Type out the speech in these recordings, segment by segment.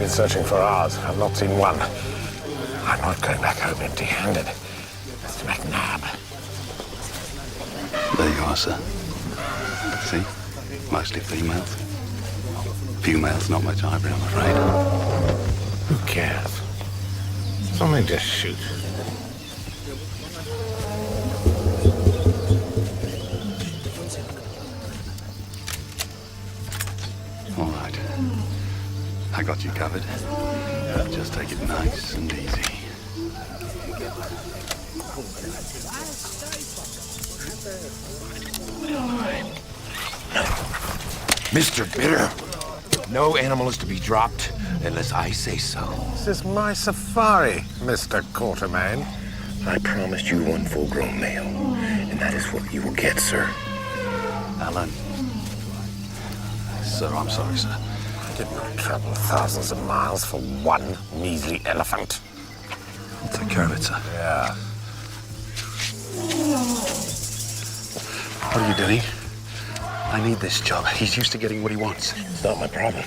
been searching for hours. I've not seen one. I'm not going back home empty-handed. Mr. McNabb. There you are, sir. See? Mostly females. Few males, not much ivory, I'm afraid. Who cares? Something to shoot. All right. I got you covered. Just take it nice and easy. Mr. Bitter, no animal is to be dropped unless I say so. This is my safari, Mr. Quatermain. I promised you one full-grown male, and that is what you will get, sir. Allan. Sir, I'm sorry, sir. I did not travel thousands of miles for one measly elephant. I'll take care of it, sir. Yeah. What are you doing? I need this job. He's used to getting what he wants. It's not my problem.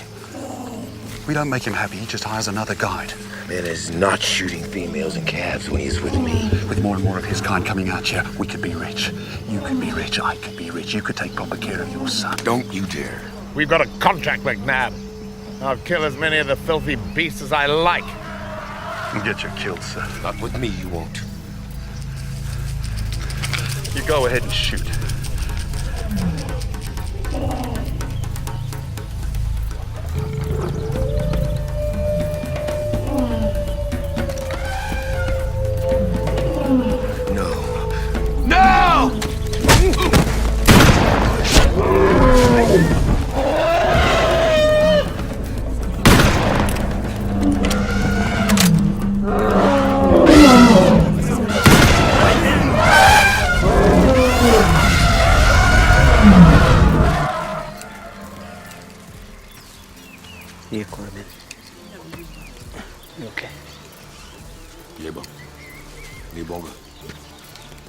We don't make him happy. He just hires another guide. Man is not shooting females and calves when he's with me. With more and more of his kind coming out here, we could be rich. You could be rich. I could be rich. You could take proper care of your son. Don't you dare. We've got a contract, McNabb. I'll kill as many of the filthy beasts as I like. And get you killed, sir. Not with me, you won't. You go ahead and shoot.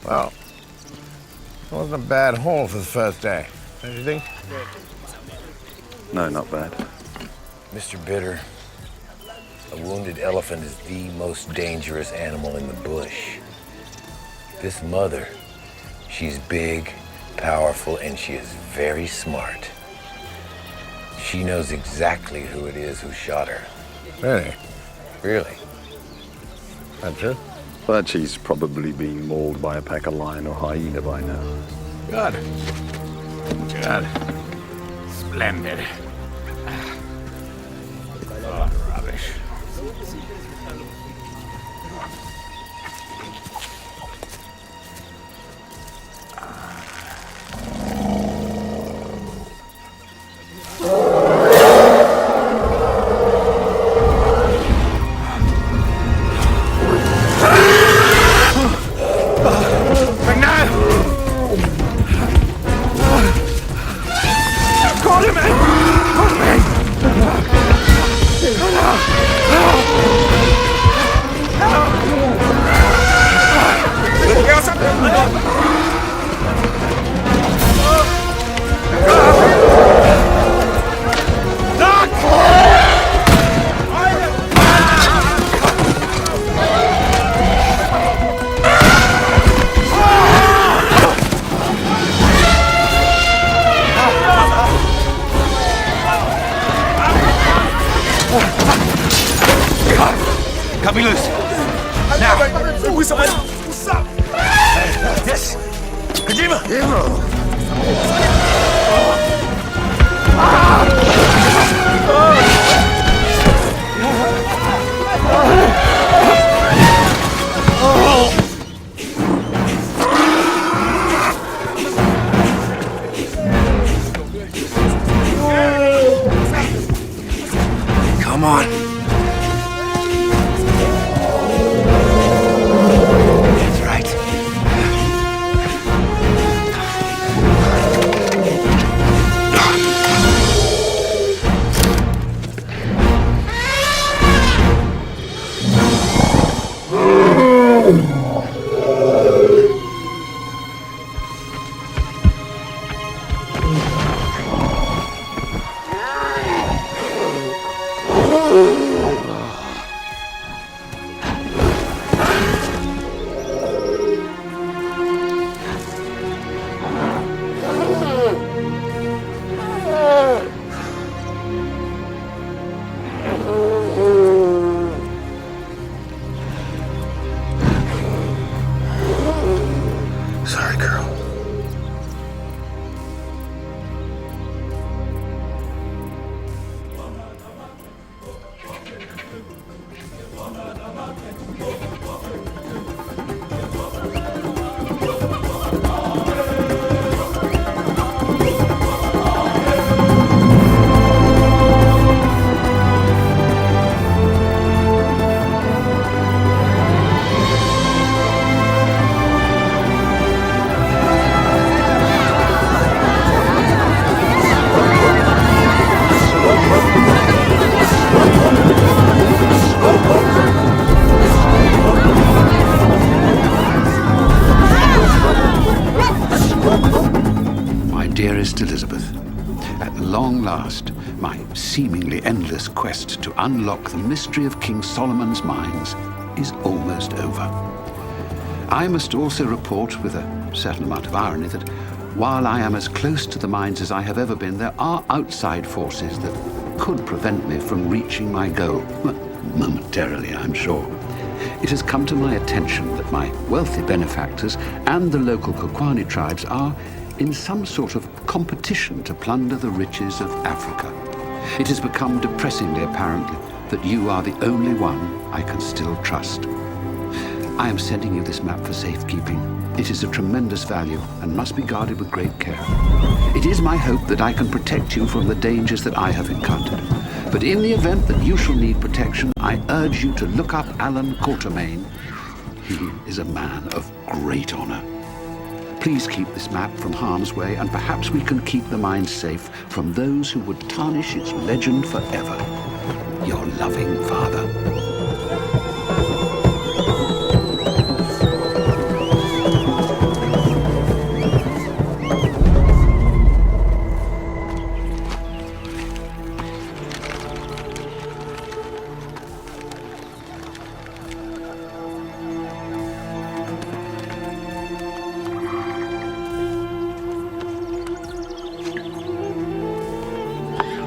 Well, it wasn't a bad haul for the first day, don't you think? No, not bad. Mr. Bitter, a wounded elephant is the most dangerous animal in the bush. This mother, she's big, powerful, and she is very smart. She knows exactly who it is who shot her. Really? Really? That true? But she's probably being mauled by a pack of lion or hyena by now. Good. Good. Splendid. Oh, rubbish. Cut me loose. Now. What's up? Yes. Kojima. Come on. That's right. Dearest Elizabeth, at long last, my seemingly endless quest to unlock the mystery of King Solomon's mines is almost over. I must also report, with a certain amount of irony, that while I am as close to the mines as I have ever been, there are outside forces that could prevent me from reaching my goal. Momentarily, I'm sure. It has come to my attention that my wealthy benefactors and the local Kokwani tribes are in some sort of competition to plunder the riches of Africa. It has become depressingly apparent that you are the only one I can still trust. I am sending you this map for safekeeping. It is of tremendous value and must be guarded with great care. It is my hope that I can protect you from the dangers that I have encountered. But in the event that you shall need protection, I urge you to look up Allan Quatermain. He is a man of great honor. Please keep this map from harm's way, and perhaps we can keep the mine safe from those who would tarnish its legend forever. Your loving father.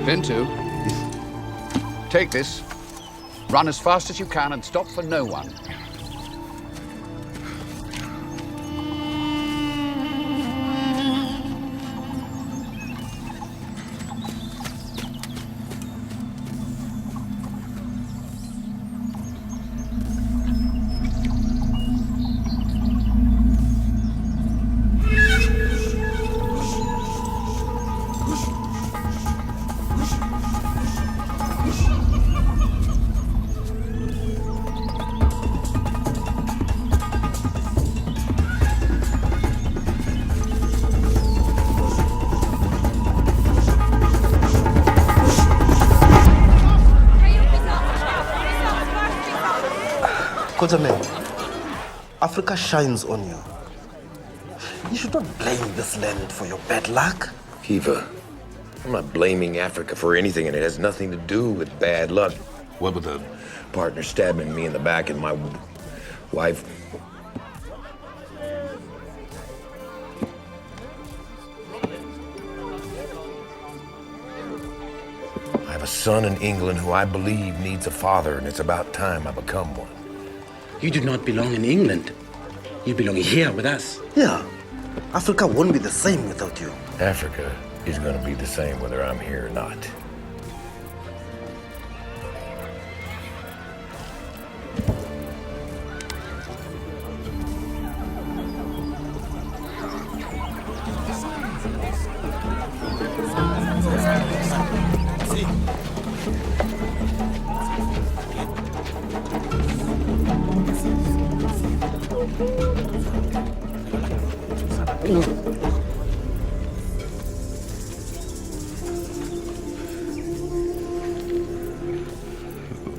Bintu, take this, run as fast as you can and stop for no one. Quatermain, Africa shines on you. You should not blame this land for your bad luck. Kiva, I'm not blaming Africa for anything, and it has nothing to do with bad luck. What with the Partner stabbing me in the back and my wife. I have a son in England who I believe needs a father, and it's about time I become one. You do not belong in England. You belong here with us. Yeah, Africa won't be the same without you. Africa is going to be the same whether I'm here or not.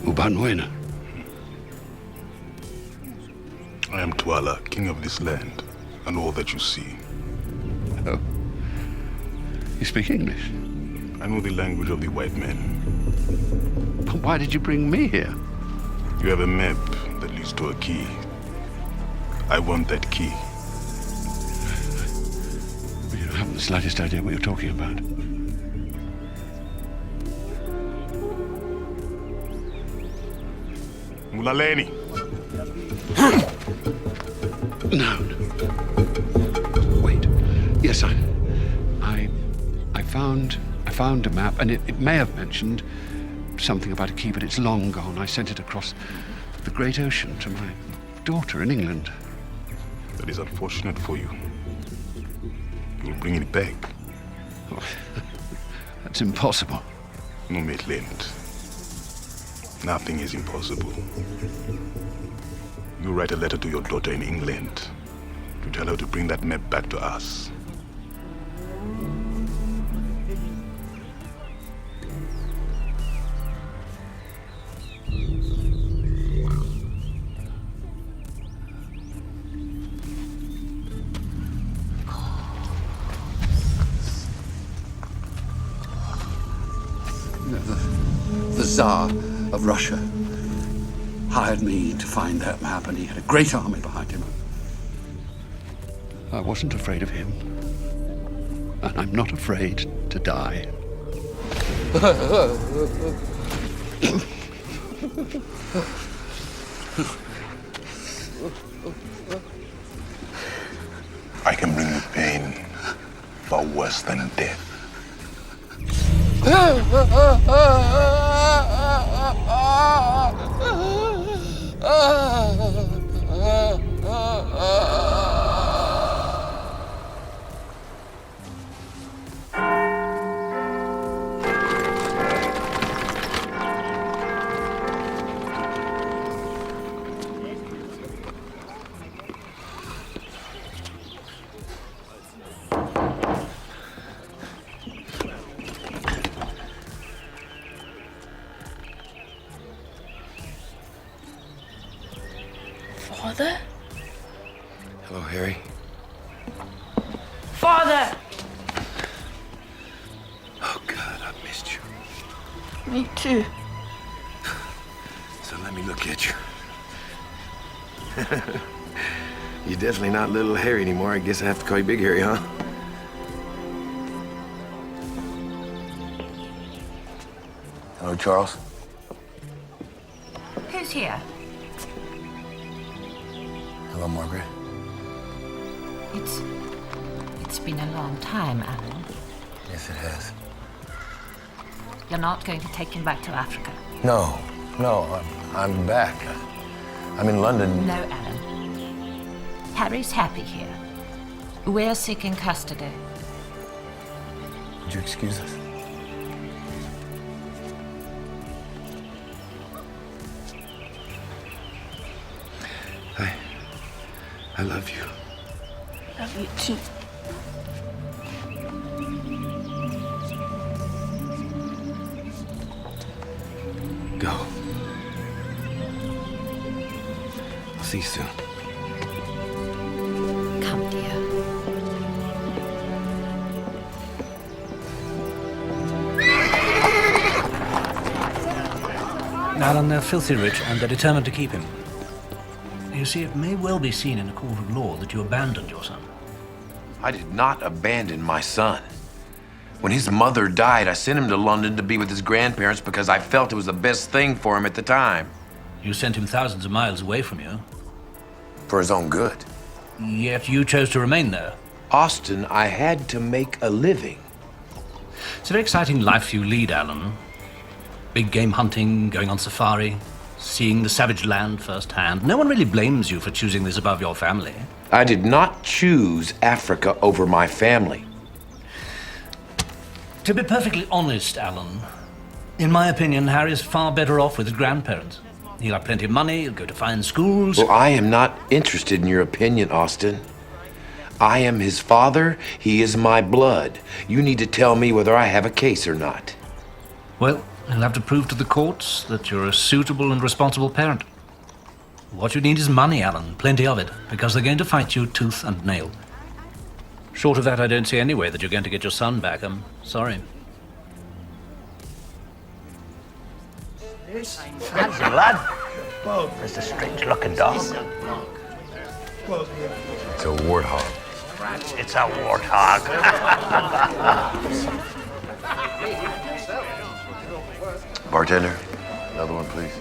Ubanwena. I am Twala, king of this land, and all that you see. Oh. You speak English? I know the language of the white men. But why did you bring me here? You have a map that leads to a key. I want that key. You haven't the slightest idea what you're talking about. Mulaleni. No. Wait. Yes, I found a map, and it may have mentioned something about a key, but it's long gone. I sent it across the great ocean to my daughter in England. That is unfortunate for you. You will bring it back. Oh, that's impossible. No, Maitland. Nothing is impossible. You write a letter to your daughter in England to tell her to bring that map back to us. Tsar of Russia, hired me to find that map, and he had a great army behind him. I wasn't afraid of him, and I'm not afraid to die. I can bring you pain far worse than death. Father? Hello, Harry. Father! Oh, God, I missed you. Me too. So let me look at you. You're definitely not little Harry anymore. I guess I have to call you Big Harry, huh? Hello, Charles. Who's here? Hello, Margaret. It's been a long time, Alan. Yes, it has. You're not going to take him back to Africa? No, I'm back. I'm in London. No, Alan. Harry's happy here. We're seeking custody. Would you excuse us? I love you. Love you too. Go. I'll see you soon. Come, dear. Alan, they're filthy rich, and they're determined to keep him. You see, it may well be seen in a court of law that you abandoned your son. I did not abandon my son. When his mother died, I sent him to London to be with his grandparents because I felt it was the best thing for him at the time. You sent him thousands of miles away from you. For his own good. Yet you chose to remain there. Austin, I had to make a living. It's a very exciting life you lead, Alan. Big game hunting, going on safari, seeing the savage land firsthand. No one really blames you for choosing this above your family. I did not choose Africa over my family. To be perfectly honest, Alan, in my opinion, Harry's far better off with his grandparents. He'll have plenty of money, he'll go to fine schools. Well, I am not interested in your opinion, Austin. I am his father, he is my blood. You need to tell me whether I have a case or not. Well, he'll have to prove to the courts that you're a suitable and responsible parent. What you need is money, Alan, plenty of it, because they're going to fight you tooth and nail. Short of that, I don't see any way that you're going to get your son back. I'm sorry. That's the lad. That's a strange-looking dog. It's a warthog. It's a warthog. Bartender, another one, please.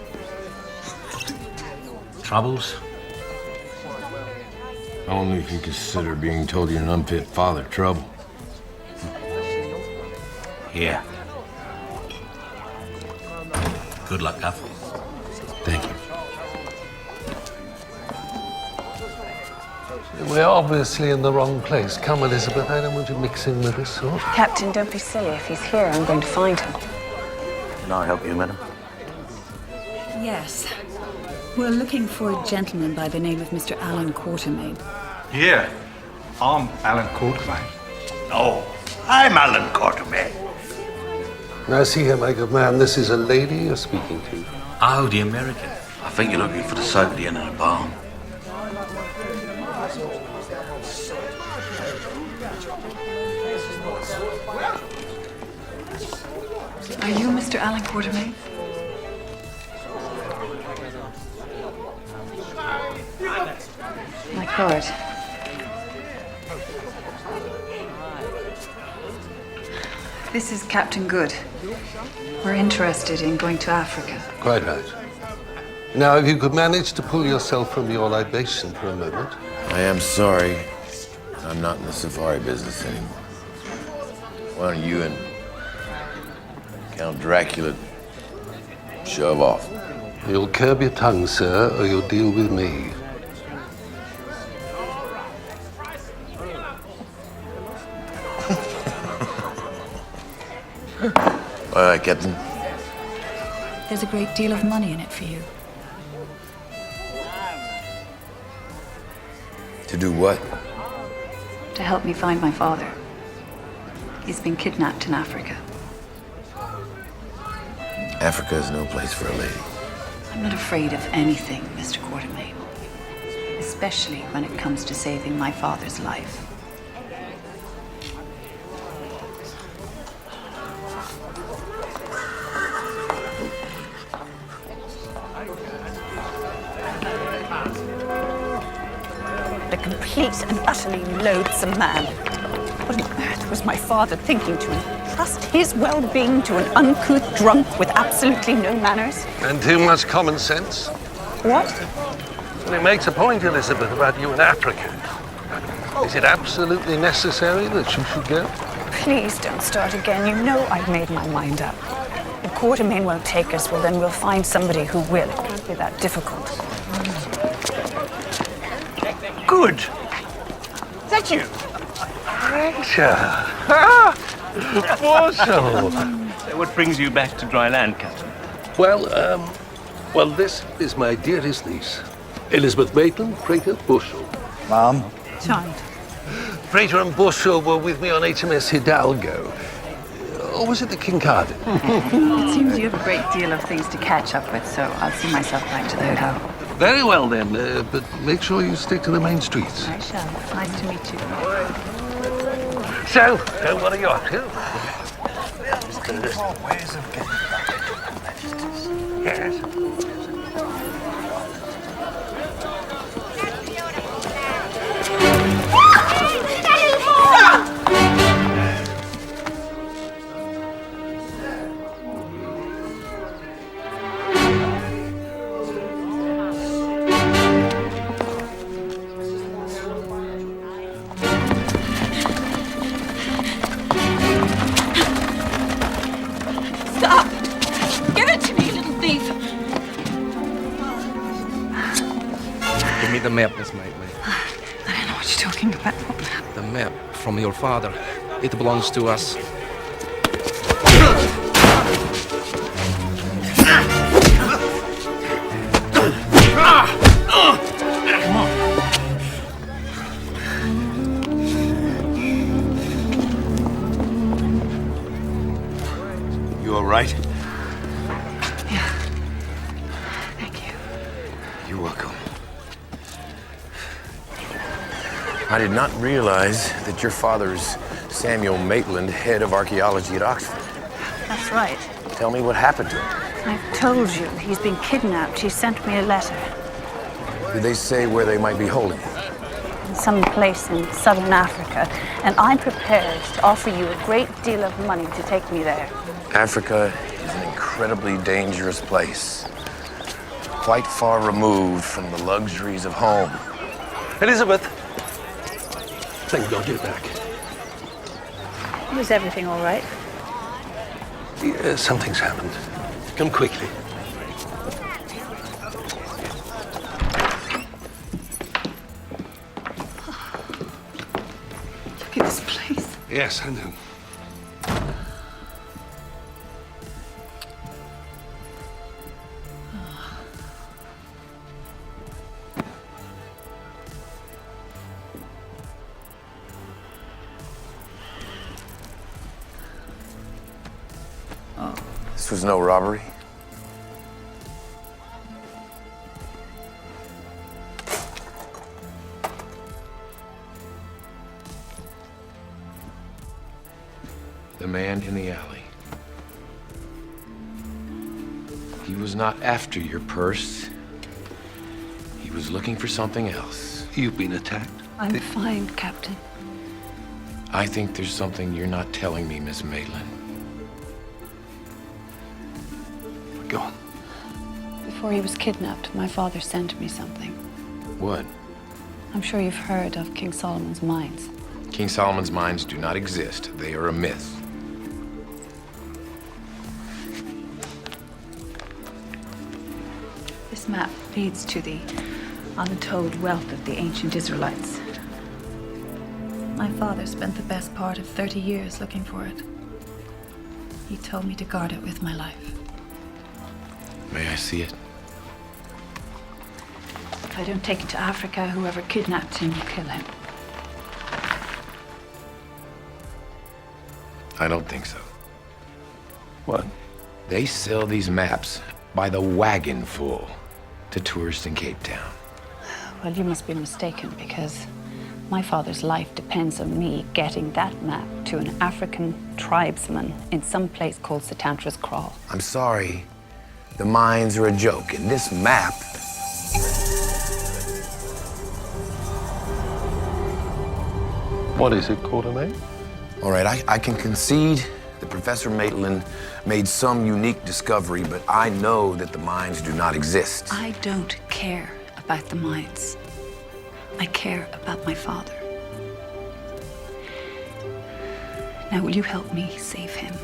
Troubles? Only if you consider being told you're an unfit father trouble. Here. Good luck, love. Thank you. We're obviously in the wrong place. Come, Elizabeth, I don't want you mixing with this sort. Captain, don't be silly. If he's here, I'm going to find him. Can I help you, madam? Yes. We're looking for a gentleman by the name of Mr. Allan Quatermain. Yeah, I'm Allan Quatermain. No, I'm Allan Quatermain. Now, see here, my good man, this is a lady you're speaking to. Oh, the American. I think you're looking for the soap at the end of the barn. Are you Mr. Allan Quatermain? Lord. This is Captain Good. We're interested in going to Africa. Quite right. Now, if you could manage to pull yourself from your libation for a moment. I am sorry. I'm not in the safari business anymore. Why don't you and Count Dracula shove off? You'll curb your tongue, sir, or you'll deal with me. All right, Captain. There's a great deal of money in it for you. To do what? To help me find my father. He's been kidnapped in Africa. Africa is no place for a lady. I'm not afraid of anything, Mr. Quatermain. Especially when it comes to saving my father's life. A complete and utterly loathsome man. What on earth was my father thinking to entrust his well-being to an uncouth drunk with absolutely no manners? And too much common sense. What? Well, it makes a point, Elizabeth, about you in Africa. Is it absolutely necessary that you should go? Please don't start again. You know I've made my mind up. If Quatermain won't take us, well, then we'll find somebody who will. It can't be that difficult. Good. Is that you? Richard! What brings you back to dry land, Captain? Well, this is my dearest niece, Elizabeth Maitland, Prater Bushell. Mom? Child. Prater and Bushell were with me on HMS Hidalgo. Or was it the Kincardine? It seems you have a great deal of things to catch up with, so I'll see myself back to the hotel. Very well then, but make sure you stick to the main streets. I shall. Nice to meet you. So, what are you up to? Yes. Stop! Give it to me, little thief! Give me the map, Miss Maitland. I don't know what you're talking about. What map? The map from your father. It belongs to us. You all right? Yeah. Thank you. You're welcome. I did not realize that your father is Samuel Maitland, head of archaeology at Oxford. That's right. Tell me what happened to him. I've told you. He's been kidnapped. He sent me a letter. Did they say where they might be holding him? In some place in southern Africa. And I'm prepared to offer you a great deal of money to take me there. Africa is an incredibly dangerous place. Quite far removed from the luxuries of home. Elizabeth! Thank God you're back. Was everything all right? Something's happened. Come quickly. Look at this place. Yes, I know. This was no robbery. The man in the alley. He was not after your purse. He was looking for something else. You've been attacked. I'm fine, Captain. I think there's something you're not telling me, Miss Maitland. Go on. Before he was kidnapped, my father sent me something. What? I'm sure you've heard of King Solomon's mines. King Solomon's mines do not exist. They are a myth. This map leads to the untold wealth of the ancient Israelites. My father spent the best part of 30 years looking for it. He told me to guard it with my life. May I see it? If I don't take it to Africa, whoever kidnapped him will kill him. I don't think so. What? They sell these maps by the wagon full to tourists in Cape Town. Well, you must be mistaken, because my father's life depends on me getting that map to an African tribesman in some place called Treacherous Kraal. I'm sorry. The mines are a joke, and this map... What is it, Quatermain? All right, I can concede that Professor Maitland made some unique discovery, but I know that the mines do not exist. I don't care about the mines. I care about my father. Now, will you help me save him?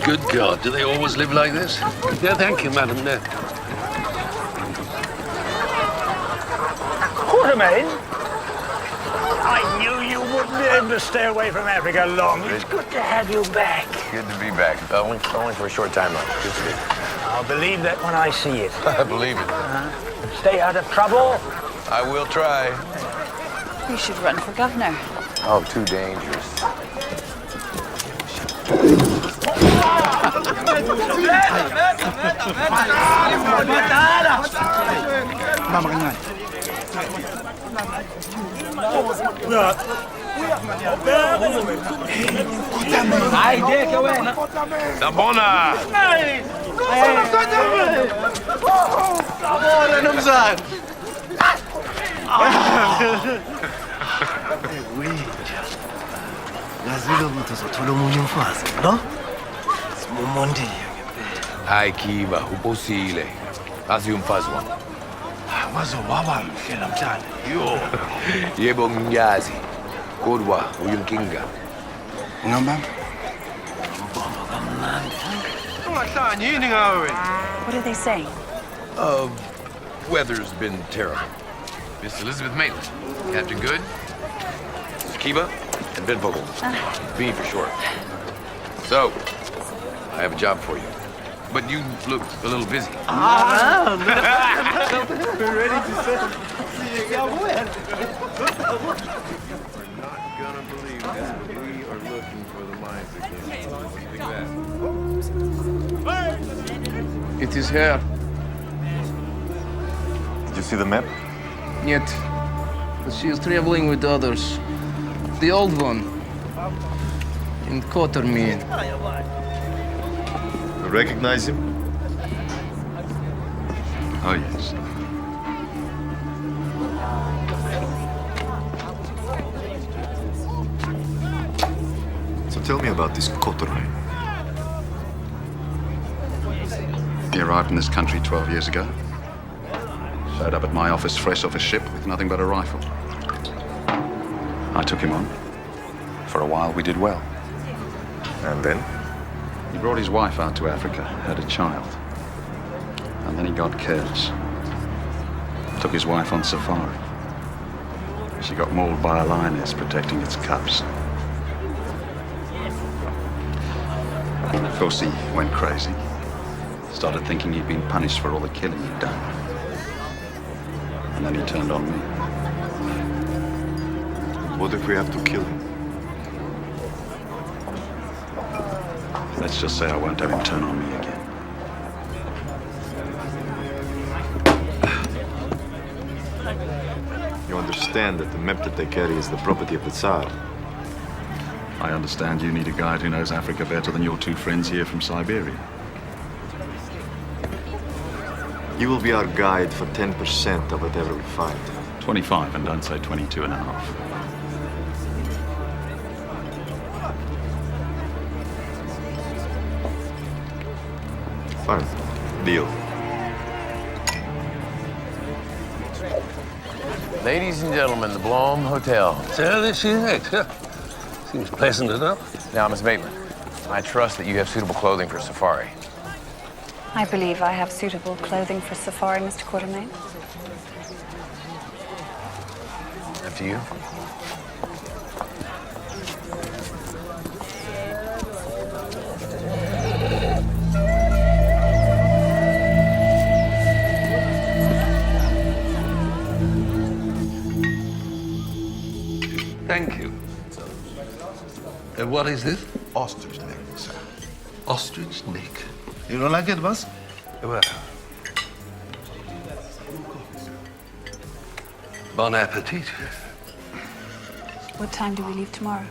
Good God, do they always live like this? Yeah, thank you, Madam Ned. Quatermain? I knew you wouldn't be able to stay away from Africa long. It's good to have you back. Good to be back. Only for a short time, though. Good to be. I'll believe that when I see it. I believe it. Stay out of trouble. I will try. You should run for governor. Oh, too dangerous. Dabona! Hayi Kiba, uphosile. Azi umfazi wami. Wazo waba mhle namhlanje. Yo. Yebo ngiyazi. Kodwa uyinkinga. Ngamba. What are they saying? Weather's been terrible. Miss Elizabeth Maitland, Captain Good, Mr. Kiba, and Ben Vogel. B for short. So, I have a job for you. But you look a little busy. We're ready to send. You're not gonna believe that. We are looking for the mines again. It is her. Did you see the map? Yet. She is traveling with others. The old one. In Quatermain. Recognize him? Oh, yes. So tell me about this Quatermain. He arrived in this country 12 years ago. Showed up at my office fresh off a ship with nothing but a rifle. I took him on. For a while, we did well. And then? He brought his wife out to Africa, had a child. And then he got careless. Took his wife on safari. She got mauled by a lioness protecting its cubs. Of course, he went crazy. Started thinking he'd been punished for all the killing he'd done. And then he turned on me. What if we have to kill him? Let's just say I won't have him turn on me again. You understand that the map that they carry is the property of the Tsar. I understand you need a guide who knows Africa better than your two friends here from Siberia. You will be our guide for 10% of whatever we find. 25, and don't say 22 and a half. Fine. Deal. Ladies and gentlemen, the Blom Hotel. So this is it. Seems pleasant enough. Now, Miss Maitland, I trust that you have suitable clothing for safari. I believe I have suitable clothing for safari, Mr. Quatermain. After you. Thank you. What is this? Ostrich neck, sir. Ostrich neck. You don't like it, boss? Well. Bon appetit. What time do we leave tomorrow?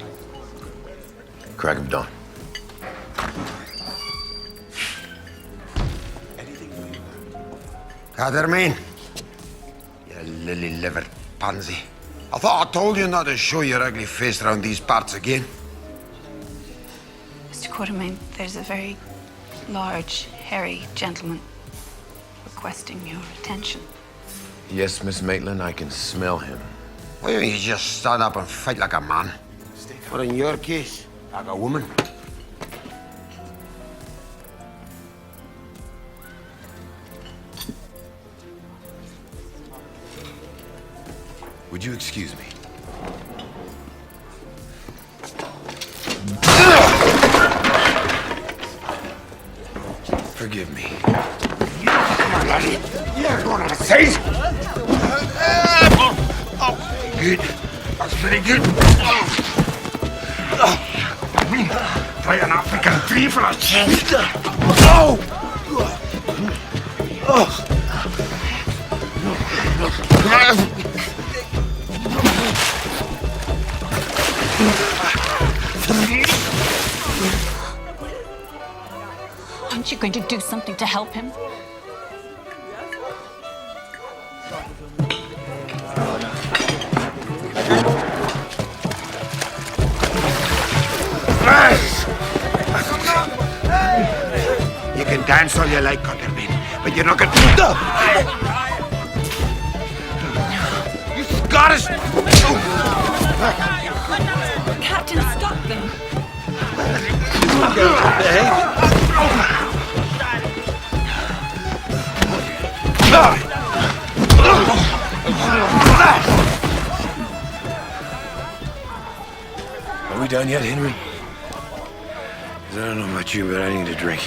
Crack of dawn. Quatermain, you lily-livered pansy. I thought I told you not to show your ugly face around these parts again. Mr. Quatermain, there's a very large, hairy gentleman requesting your attention. Yes, Miss Maitland, I can smell him. Why don't you just stand up and fight like a man? Or in your case, like a woman. Would you excuse me? Forgive me. Come on, laddie. You're going to say it. Good. That's very good. Try an African tree for a change. Aren't you going to do something to help him? You can dance all you like, Quatermain, but you're not going to... You Scottish... Captain, stop them. Are we done yet, Henry? 'Cause I don't know about you, but I need a drink.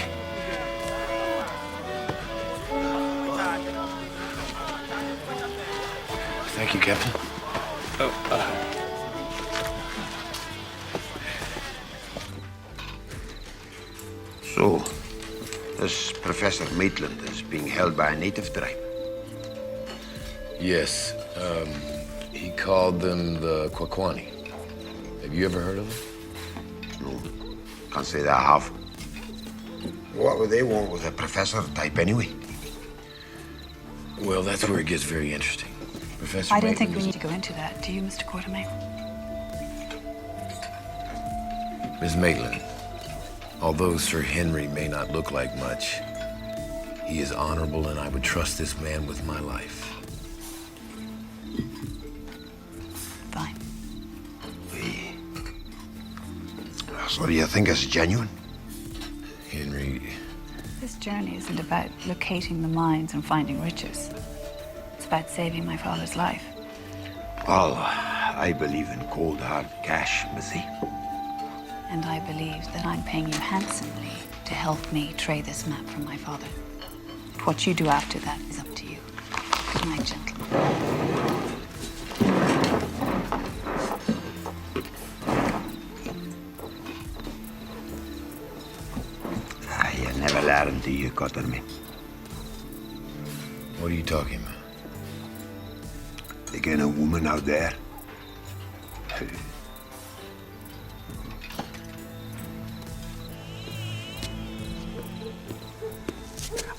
Thank you, Captain. So, this Professor Maitland is being held by a native tribe. Yes, he called them the Kwakwani. Have you ever heard of them? No, can't say that I have. What would they want with a professor type anyway? Well, that's where it gets very interesting. Professor I don't think we Maitland need to go into that, do you, Mr. Quatermain? Miss Maitland, although Sir Henry may not look like much, He is honorable, and I would trust this man with my life. Fine. So do you think it's genuine? Henry... This journey isn't about locating the mines and finding riches. It's about saving my father's life. Well, I believe in cold, hard cash, Missy. And I believe that I'm paying you handsomely to help me trade this map from my father. What you do after that is up to you. Good night, gentlemen. You never learn, do you, Quatermain? What are you talking about? Again, a woman out there.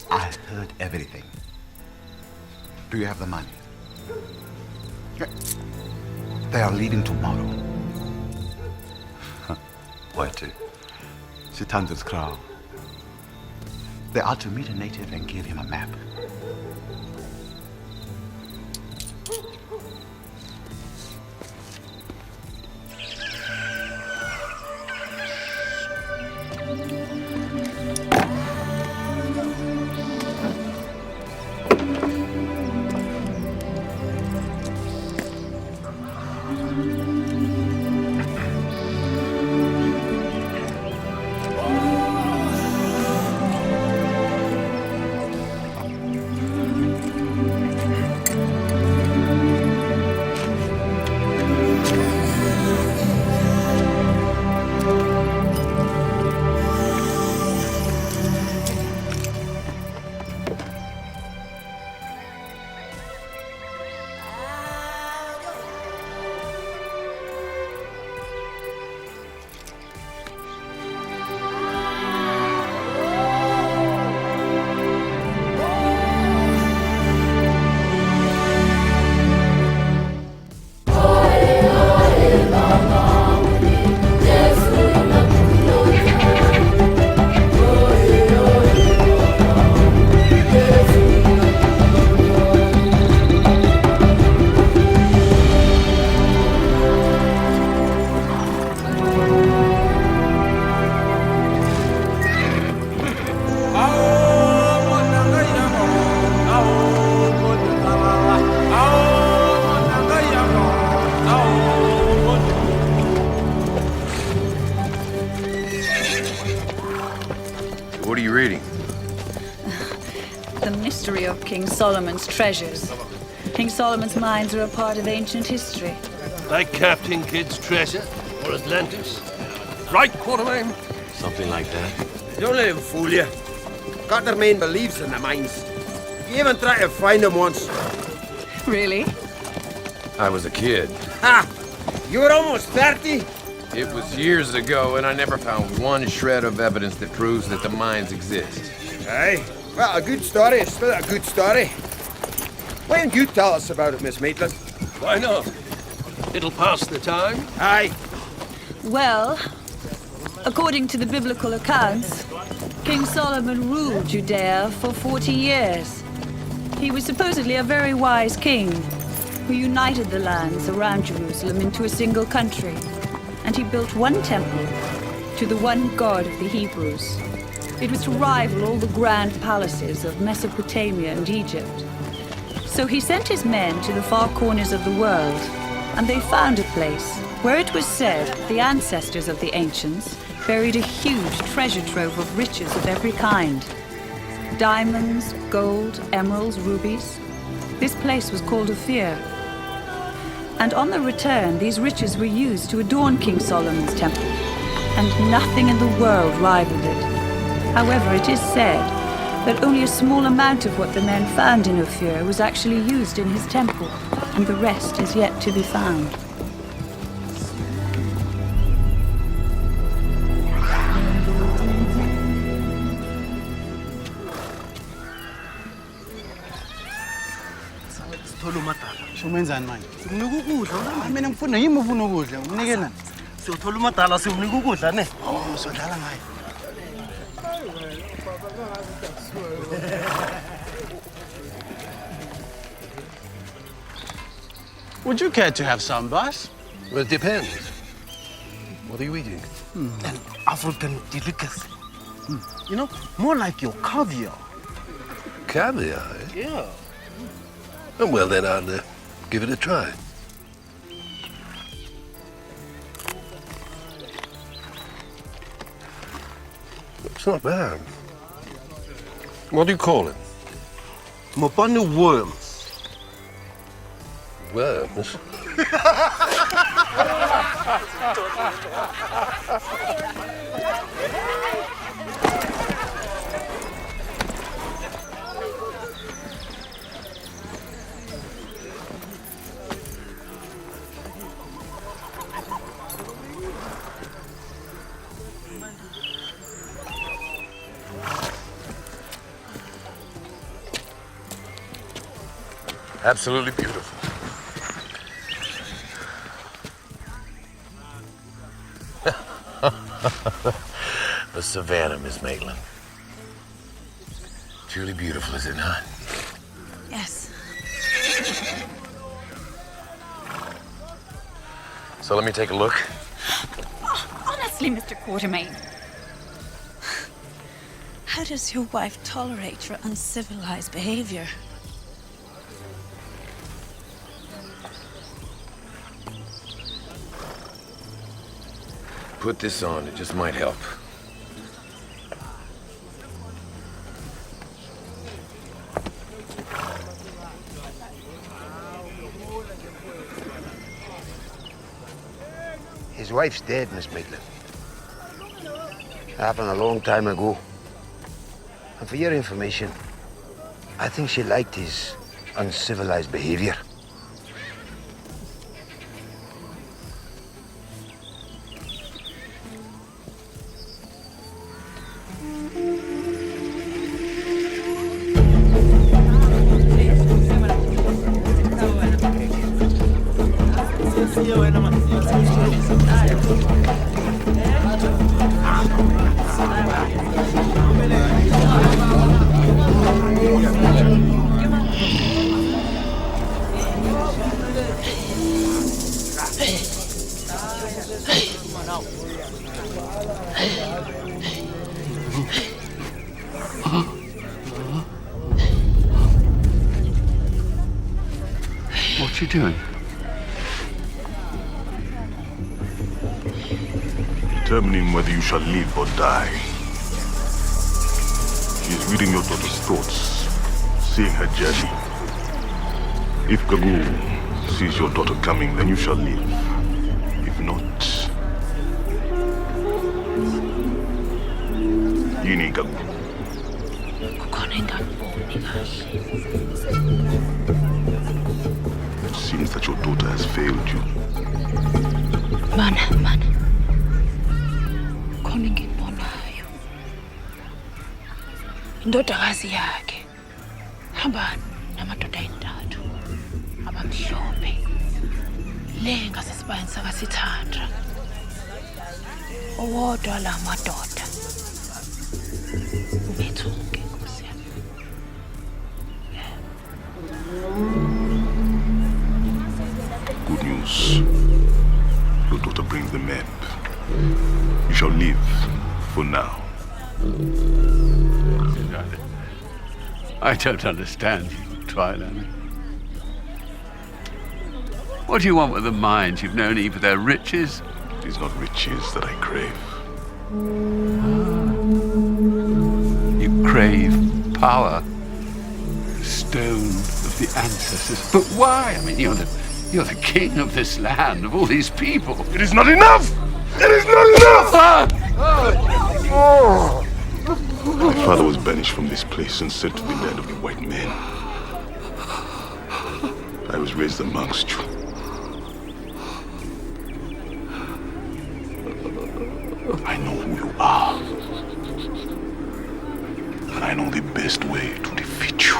I heard everything. Do you have the money? They are leaving tomorrow. Where to? Sitanda's kraal. They are to meet a native and give him a map. What are you reading? The mystery of King Solomon's treasures. King Solomon's mines are a part of ancient history. Like Captain Kidd's treasure or Atlantis. Right, Quatermain? Something like that. Don't let him fool you. Quatermain believes in the mines. He even tried to find them once. Really? I was a kid. Ha! You were almost 30? It was years ago, and I never found one shred of evidence that proves that the mines exist. Aye. Well, a good story is still a good story. Why don't you tell us about it, Miss Maitland? Why not? It'll pass the time. Aye. Well, according to the biblical accounts, King Solomon ruled Judea for 40 years. He was supposedly a very wise king who united the lands around Jerusalem into a single country. And he built one temple to the one God of the Hebrews. It was to rival all the grand palaces of Mesopotamia and Egypt. So he sent his men to the far corners of the world, and they found a place where it was said the ancestors of the ancients buried a huge treasure trove of riches of every kind. Diamonds, gold, emeralds, rubies. This place was called Ophir. And on the return, these riches were used to adorn King Solomon's temple, and nothing in the world rivaled it. However, it is said that only a small amount of what the men found in Ophir was actually used in his temple, and the rest is yet to be found. Umenzani manje? Sikunika ukudla. Mina ngifuna yimi ufuna ukudla. Unikelani? Siyothola umadala siunika ukudla ne? Oh, sodlala ngayo. Would you care to have some, boss? Well, it depends. What are you eating? An African delicacy. You know, more like your caviar. Caviar, eh? Yeah. Oh, well, then I'll give it a try. It's not bad. What do you call it? Mopane worms. Worms? Absolutely beautiful. The savannah, Miss Maitland. Truly beautiful, is it not? Yes. So let me take a look. Honestly, Mr. Quatermain. How does your wife tolerate your uncivilized behavior? Put this on, it just might help. His wife's dead, Miss Maitland. Happened a long time ago. And for your information, I think she liked his uncivilized behavior. What you doing? Determining whether you shall live or die. She is reading your daughter's thoughts, seeing her journey. If Gagu sees your daughter coming, then you shall live. If not, Yini Gagu. It seems that your daughter has failed you. Mana. Khona ngikubonayo. Indodakazi yakhe hamba namadoda ayintathu abamhlophe. Le ngasesibayeni sakasithandra. Owodwa la madoda. Ubethuke Nkosi yami. Good news. Your daughter brings the map. You shall live for now. I don't understand you, Twala. What do you want with the mines? You've no need for their riches. It is not riches that I crave. You crave power. Stone of the ancestors. But why? I mean, you're the king of this land, of all these people. It is not enough! It is not enough! My father was banished from this place and sent to the land of the white men. I was raised amongst you. I know who you are. And I know the best way to defeat you.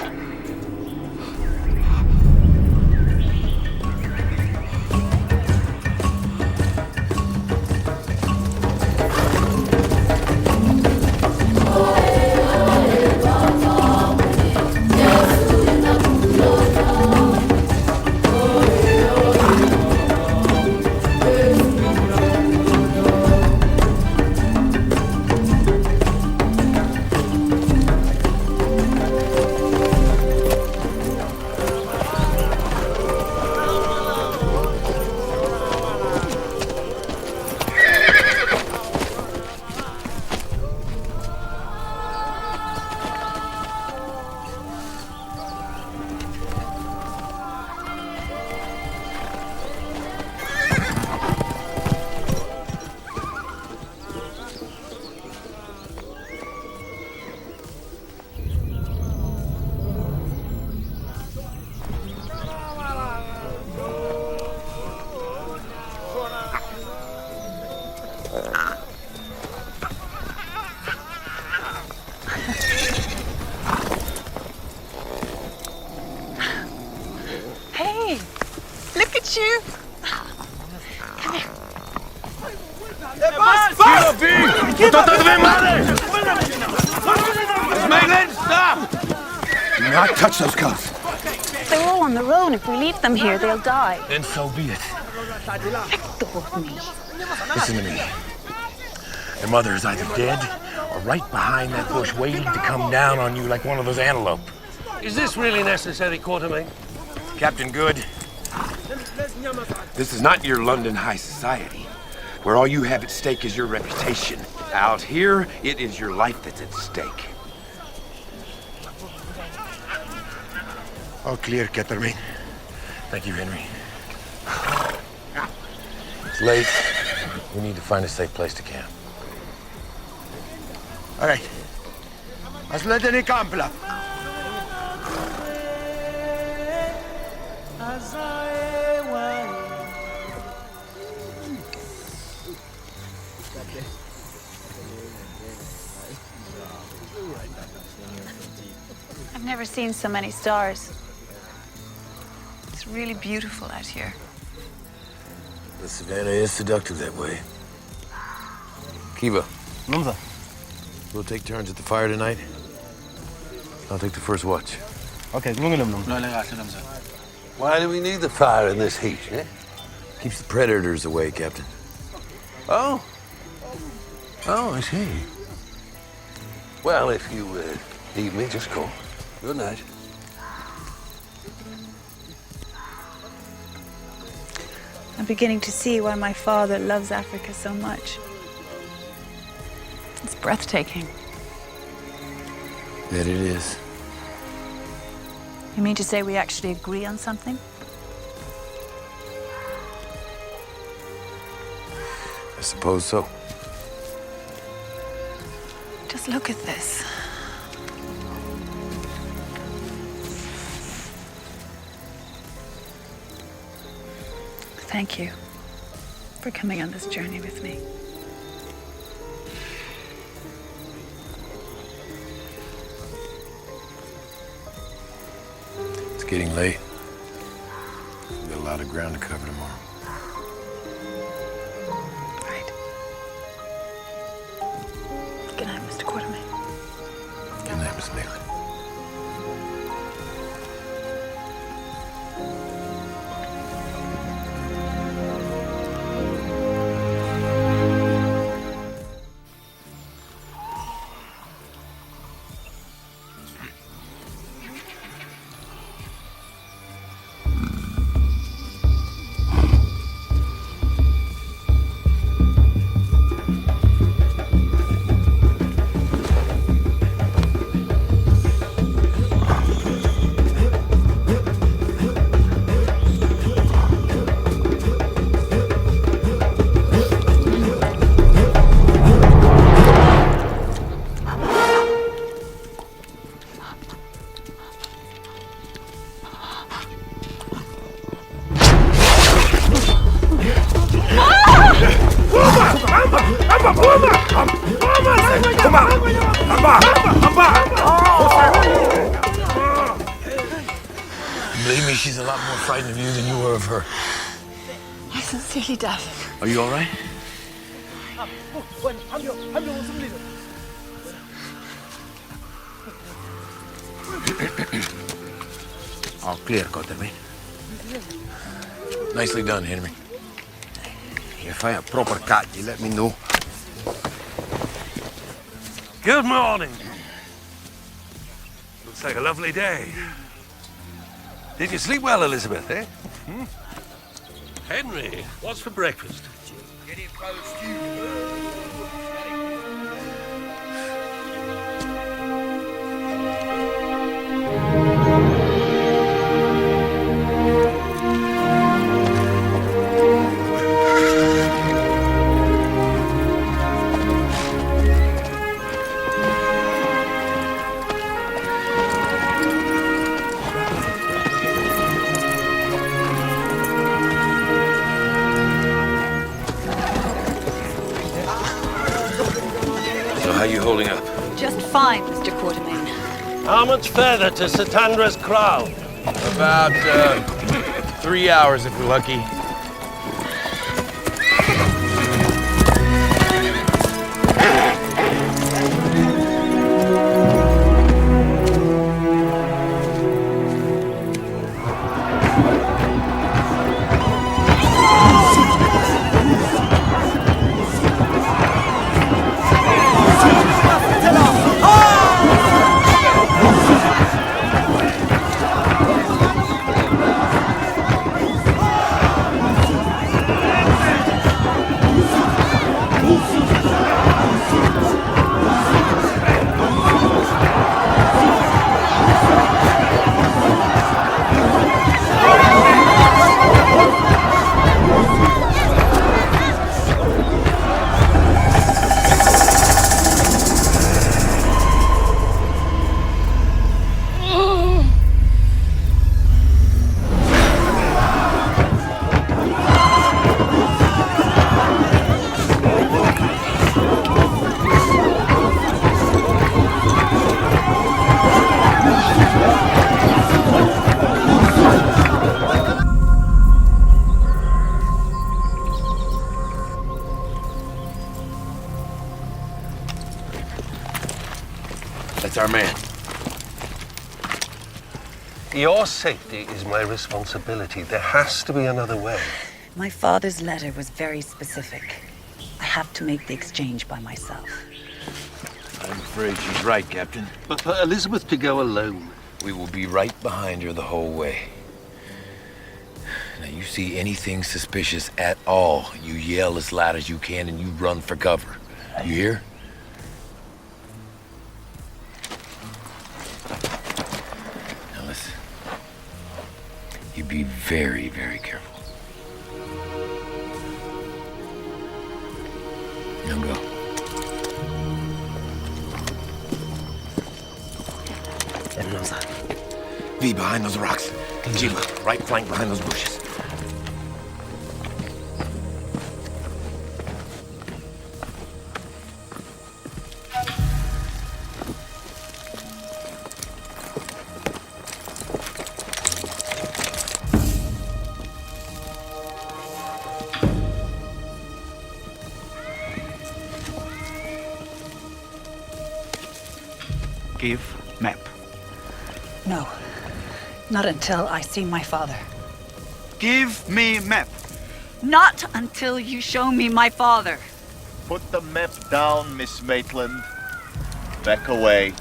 Hey, look at you. Come here. Stop! Do not touch those cubs. They're all on their own. If we leave them here, they'll die. Then so be it. Let go of me. Listen to me. Your mother is either dead or right behind that bush waiting to come down on you like one of those antelope. Is this really necessary, Quatermain? Captain Good, this is not your London high society, where all you have at stake is your reputation. Out here, it is your life that's at stake. All clear, Quatermain. Thank you, Henry. It's late. We need to find a safe place to camp. All right. Asledeni kampla. I've never seen so many stars. It's really beautiful out here. The savannah is seductive that way. Kiva. Numza. We'll take turns at the fire tonight. I'll take the first watch. Okay, Why do we need the fire in this heat, eh? Keeps the predators away, Captain. Oh? Oh, I see. Well, if you need me, just call. Good night. I'm beginning to see why my father loves Africa so much. It's breathtaking. That it is. You mean to say we actually agree on something? I suppose so. Just look at this. Thank you for coming on this journey with me. It's getting late. We've got a lot of ground to cover tomorrow. Right. Good night, Mr. Quatermain. Good night, Miss Maitland. Believe me, she's a lot more frightened of you than you were of her. I sincerely doubt it. Are you all right? All clear, Quatermain. Nicely done, Henry. If I have proper cat, you let me know. Good morning. Looks like a lovely day. Did you sleep well, Elizabeth, eh? Henry, what's for breakfast? So how you holding up? Just fine, Mr. Quatermain. How much further to Satandra's crown? About 3 hours if we're lucky. That's our man. Your safety is my responsibility. There has to be another way. My father's letter was very specific. I have to make the exchange by myself. I'm afraid she's right, Captain. But for Elizabeth to go alone... We will be right behind her the whole way. Now, you see anything suspicious at all, you yell as loud as you can and you run for cover. You hear? Now listen. You be very, very careful. Now go. V, behind those rocks. Jiva, right flank behind those bushes. Give map. No. Not until I see my father. Give me map. Not until you show me my father. Put the map down, Miss Maitland. Back away.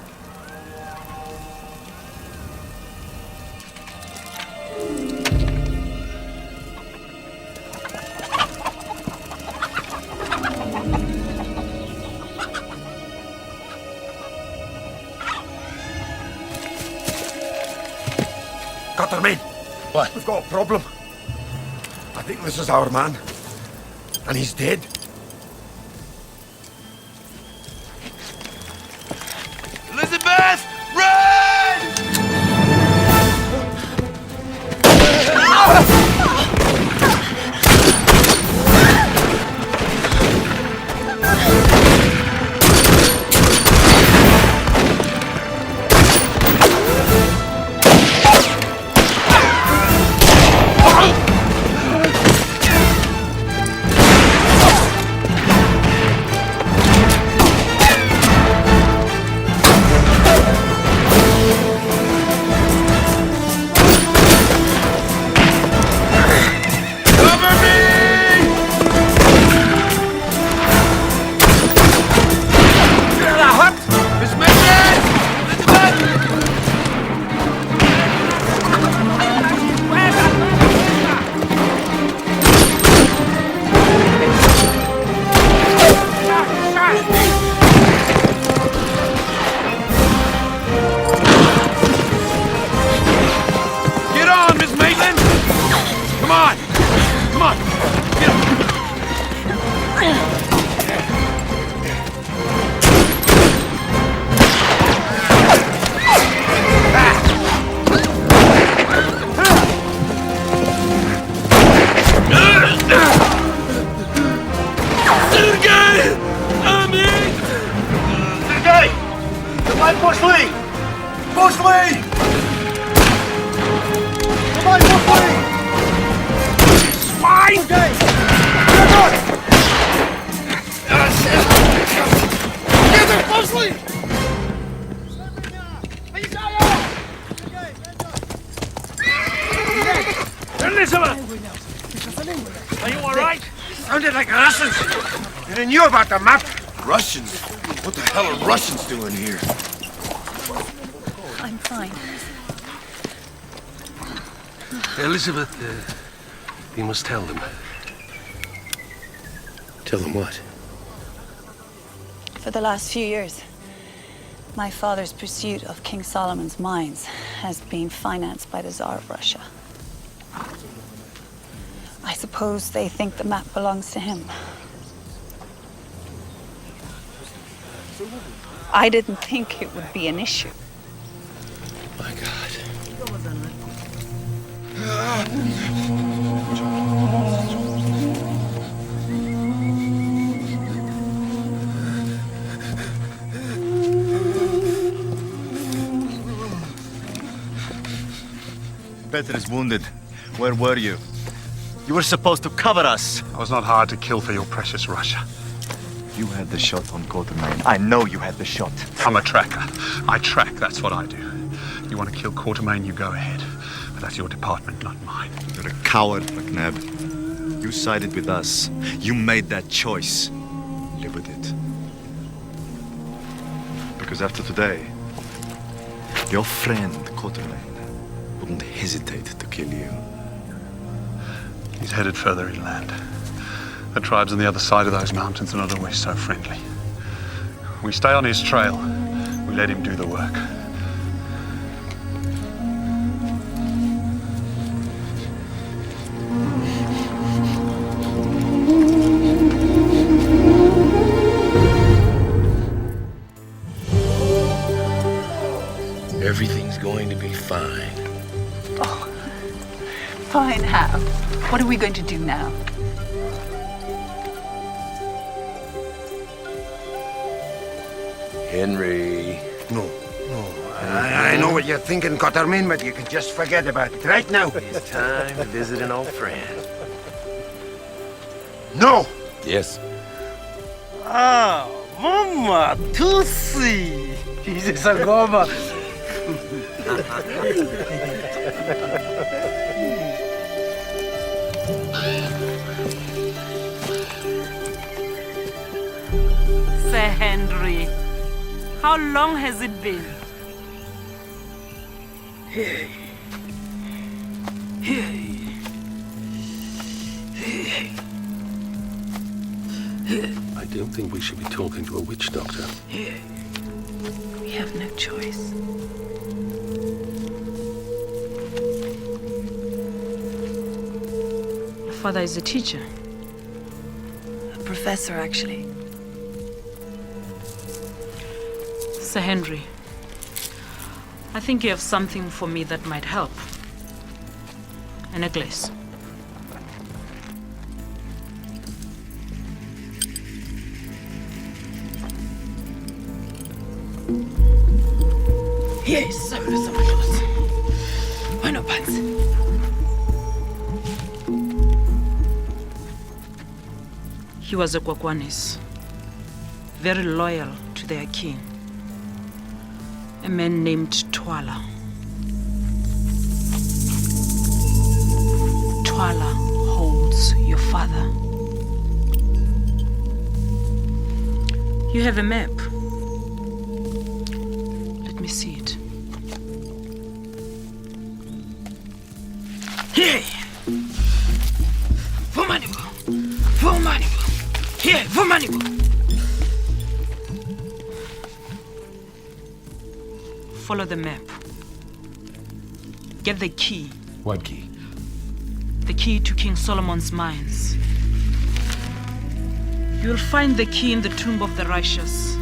Quatermain! What? We've got a problem. I think this is our man. And he's dead. Elizabeth! Run! Elizabeth! Are you all right? Sounded like Russians. You knew about the map. Russians? What the hell are Russians doing here? I'm fine. Elizabeth, you must tell them. Tell them what? For the last few years, my father's pursuit of King Solomon's mines has been financed by the Tsar of Russia. I suppose they think the map belongs to him. I didn't think it would be an issue. My God. Peter is wounded. Where were you? You were supposed to cover us. I was not hard to kill for your precious Russia. You had the shot on Quatermain. I know you had the shot. I'm a tracker. I track, that's what I do. You want to kill Quatermain, you go ahead. But that's your department, not mine. You're a coward, McNabb. You sided with us. You made that choice. Live with it. Because after today, your friend, Quatermain, wouldn't hesitate to kill you. He's headed further inland. The tribes on the other side of those mountains are not always so friendly. We stay on his trail. We let him do the work. Everything's going to be fine. Oh, fine how? What are we going to do now? Henry. No. I know what you're thinking, Quatermain, but you can just forget about it right now. It's time to visit an old friend. No! Yes. Ah, Mama, Tusi. Jesus, Agoma. Sir Henry, how long has it been? I don't think we should be talking to a witch doctor. We have no choice. Your father is a teacher. A professor, actually. Sir Henry, I think you have something for me that might help. A necklace. Yes, so does my clothes. Why not pants? He was a Kwakwanis, very loyal to their king. A man named Twala. Twala holds your father. You have a map. Let me see it. Here! Vumanibo! Vumanibo! Here, Vumanibo! Follow the map. Get the key. What key? The key to King Solomon's mines. You'll find the key in the tomb of the righteous,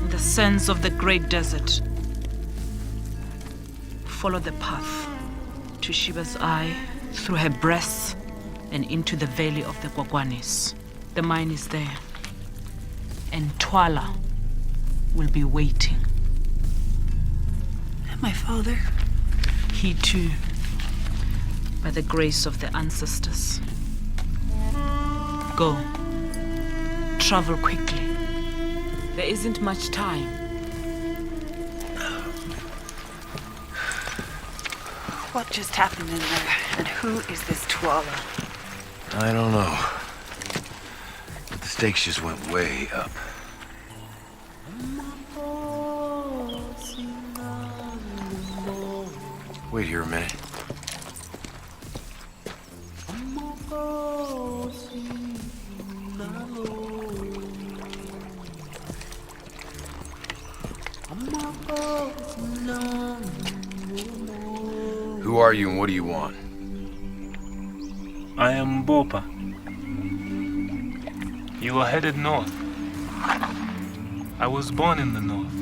in the sands of the great desert. Follow the path to Shiva's eye, through her breasts, and into the valley of the Kwakwanis. The mine is there. And Twala will be waiting. My father? He too, by the grace of the ancestors. Go. Travel quickly. There isn't much time. What just happened in there? And who is this Twala? I don't know. But the stakes just went way up. Wait here a minute. Who are you and what do you want? I am Umbopa. You are headed north. I was born in the north.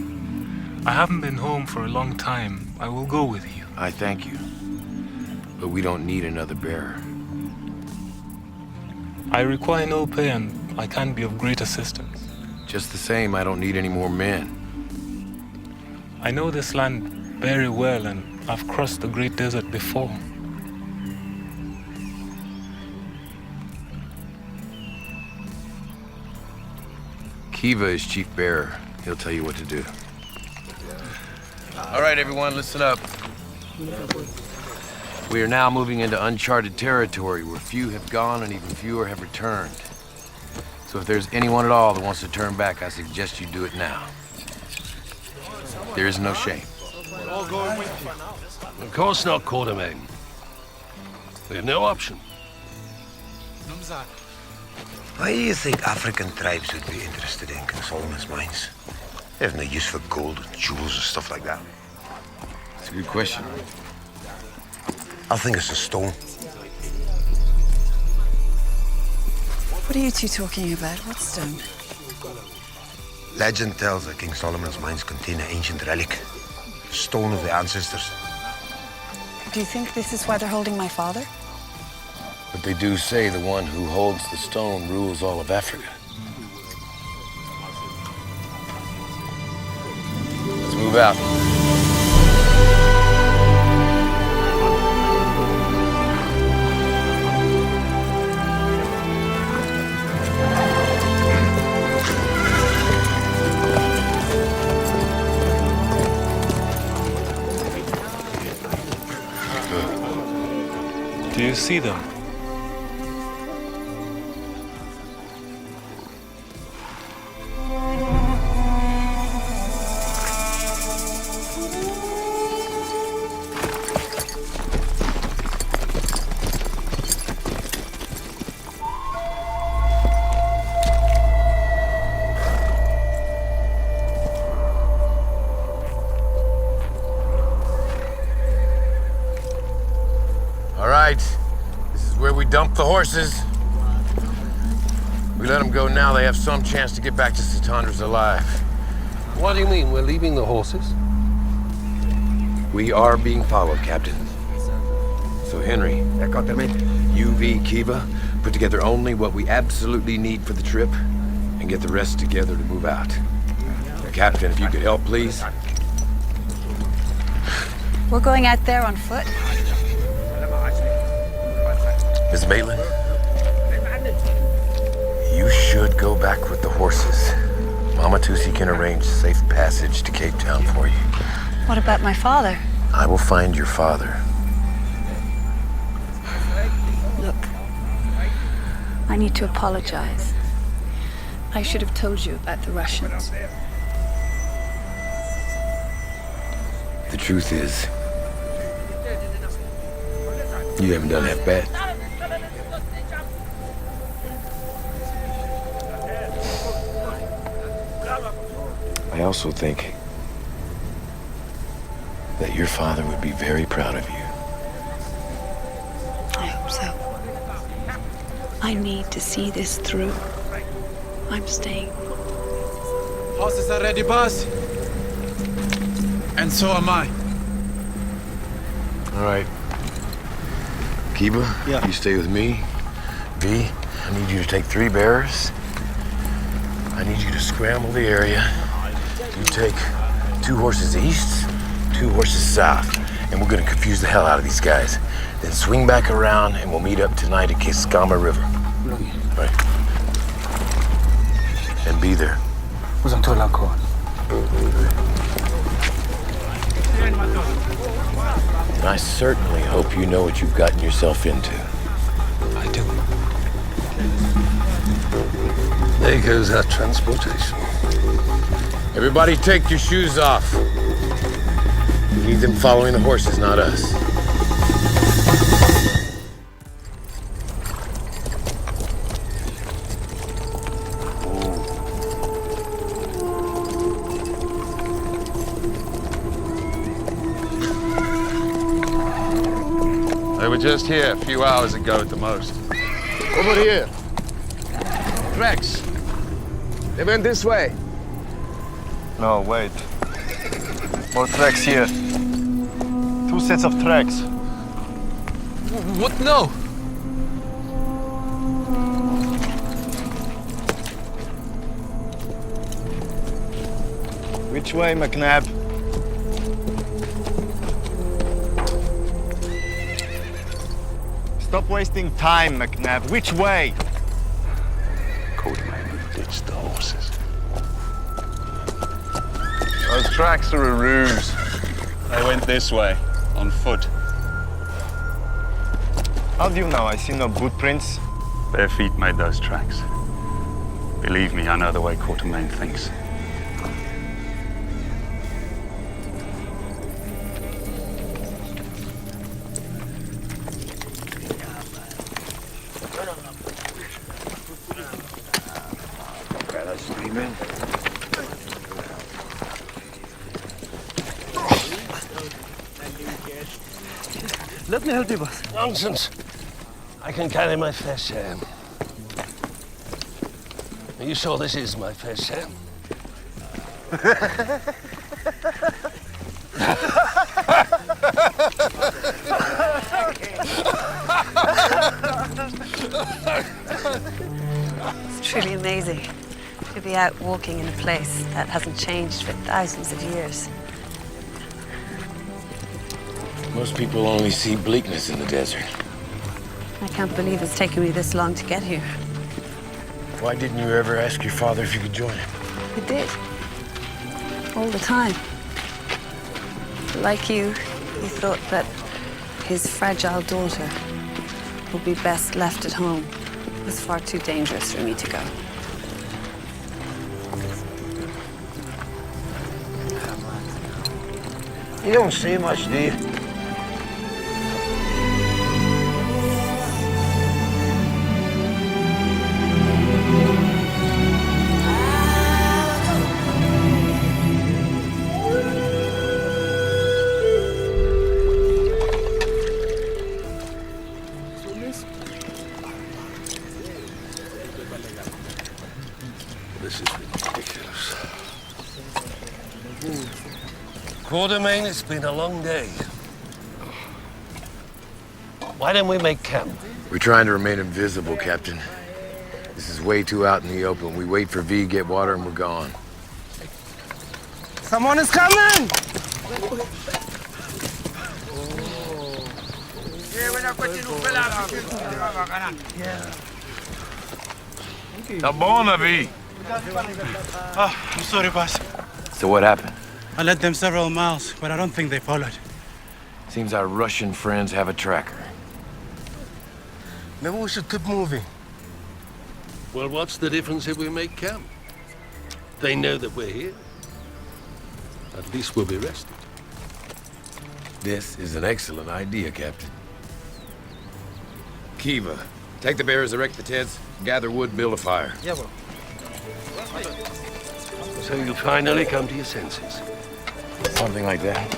I haven't been home for a long time. I will go with you. I thank you. But we don't need another bearer. I require no pay and I can be of great assistance. Just the same, I don't need any more men. I know this land very well and I've crossed the great desert before. Kiva is chief bearer. He'll tell you what to do. All right, everyone, listen up. We are now moving into uncharted territory where few have gone and even fewer have returned. So if there's anyone at all that wants to turn back, I suggest you do it now. There is no shame. Of course not, Quatermain. We have no option. Why do you think African tribes would be interested in King Solomon's mines? They have no use for gold and jewels and stuff like that. It's a good question. I think it's a stone. What are you two talking about? What stone? Legend tells that King Solomon's mines contain an ancient relic, the stone of the ancestors. Do you think this is why they're holding my father? But they do say the one who holds the stone rules all of Africa. Let's move out. Do you see them? Dump the horses. We let them go now, they have some chance to get back to Sitandras alive. What do you mean, we're leaving the horses? We are being followed, Captain. So Henry, you, V, Kiva, put together only what we absolutely need for the trip and get the rest together to move out. Captain, if you could help, please. We're going out there on foot. Miss Maitland, you should go back with the horses. Mama Tusi can arrange safe passage to Cape Town for you. What about my father? I will find your father. Look, I need to apologize. I should have told you about the Russians. The truth is, you haven't done half bad. I also think that your father would be very proud of you. I hope so. I need to see this through. I'm staying. Horses are ready, boss. And so am I. All right. Kiva, you stay with me. V, I need you to take 3 bearers. I need you to scramble the area. You take 2 horses east, 2 horses south, and we're gonna confuse the hell out of these guys. Then swing back around and we'll meet up tonight at Kiskama River. Right. And be there. And I certainly hope you know what you've gotten yourself into. I do. There goes our transportation. Everybody take your shoes off. We need them following the horses, not us. They were just here a few hours ago at the most. Over here. Tracks. They went this way. No, wait. More tracks here. 2 sets of tracks. What now? Which way, McNabb? Stop wasting time, McNabb. Which way? Quatermain ditched the horses. Those tracks are a ruse. They went this way, on foot. How do you know? I see no boot prints. Bare feet made those tracks. Believe me, I know the way Quatermain thinks. Let me help you, boss. Nonsense. I can carry my fair share. Are you sure this is my fair share? It's truly amazing to be out walking in a place that hasn't changed for thousands of years. Most people only see bleakness in the desert. I can't believe it's taken me this long to get here. Why didn't you ever ask your father if you could join him? I did. All the time. Like you, he thought that his fragile daughter would be best left at home. It was far too dangerous for me to go. You don't see much, do you? This is ridiculous. Quatermain, it's been a long day. Why don't we make camp? We're trying to remain invisible, Captain. This is way too out in the open. We wait for V, get water, and we're gone. Someone is coming! Tabona, V. I'm sorry, boss. So what happened? I led them several miles, but I don't think they followed. Seems our Russian friends have a tracker. Maybe we should keep moving. Well, what's the difference if we make camp? They know that we're here. At least we'll be rested. This is an excellent idea, Captain. Kiva, take the bearers, erect the tents, gather wood, build a fire. Yeah, well. So you finally come to your senses? Something like that.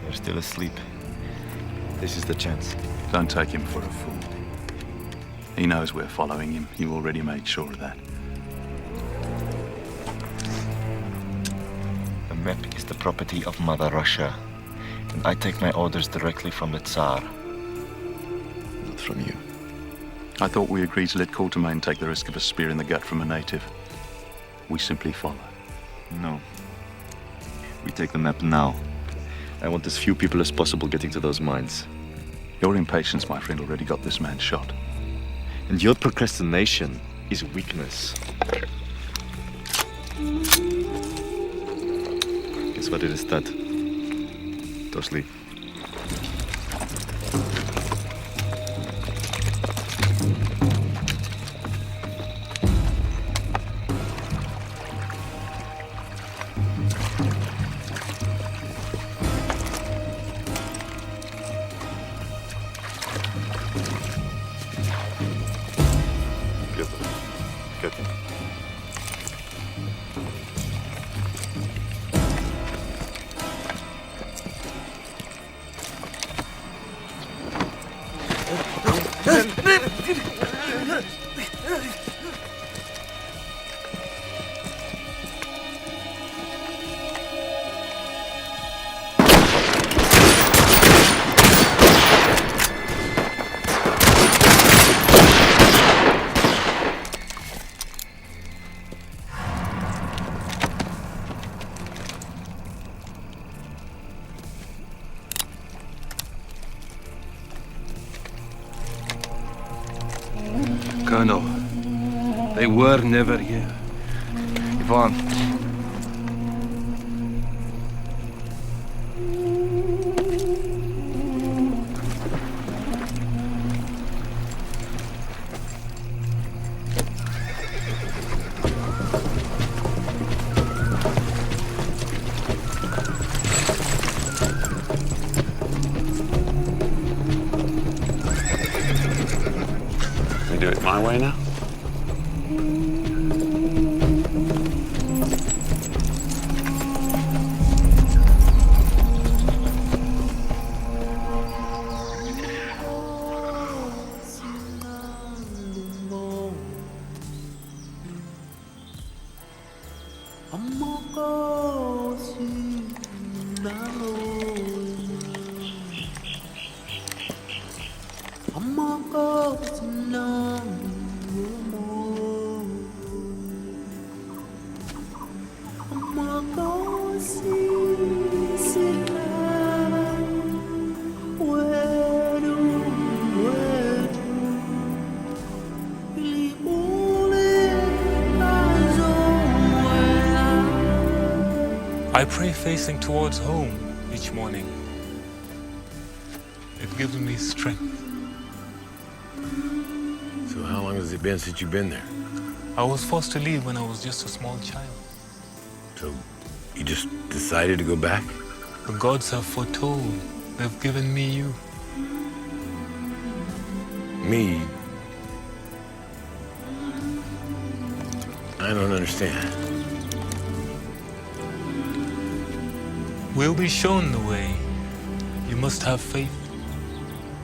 They're still asleep. This is the chance. Don't take him for a fool. He knows we're following him. You already made sure of that. The map is the property of Mother Russia, and I take my orders directly from the Tsar. Not from you. I thought we agreed to let Quatermain take the risk of a spear in the gut from a native. we simply follow? No. We take the map now. I want as few people as possible getting to those mines. Your impatience, my friend, already got this man shot. And your procrastination is weakness. Guess what it is, Dad? Go sleep. Colonel, they were never here. Ivan. We do it my way now? I pray facing towards home each morning. It gives me strength. So how long has it been since you've been there? I was forced to leave when I was just a small child. So you just decided to go back? The gods have foretold. They've given me you. Me? I don't understand. We'll be shown the way. You must have faith.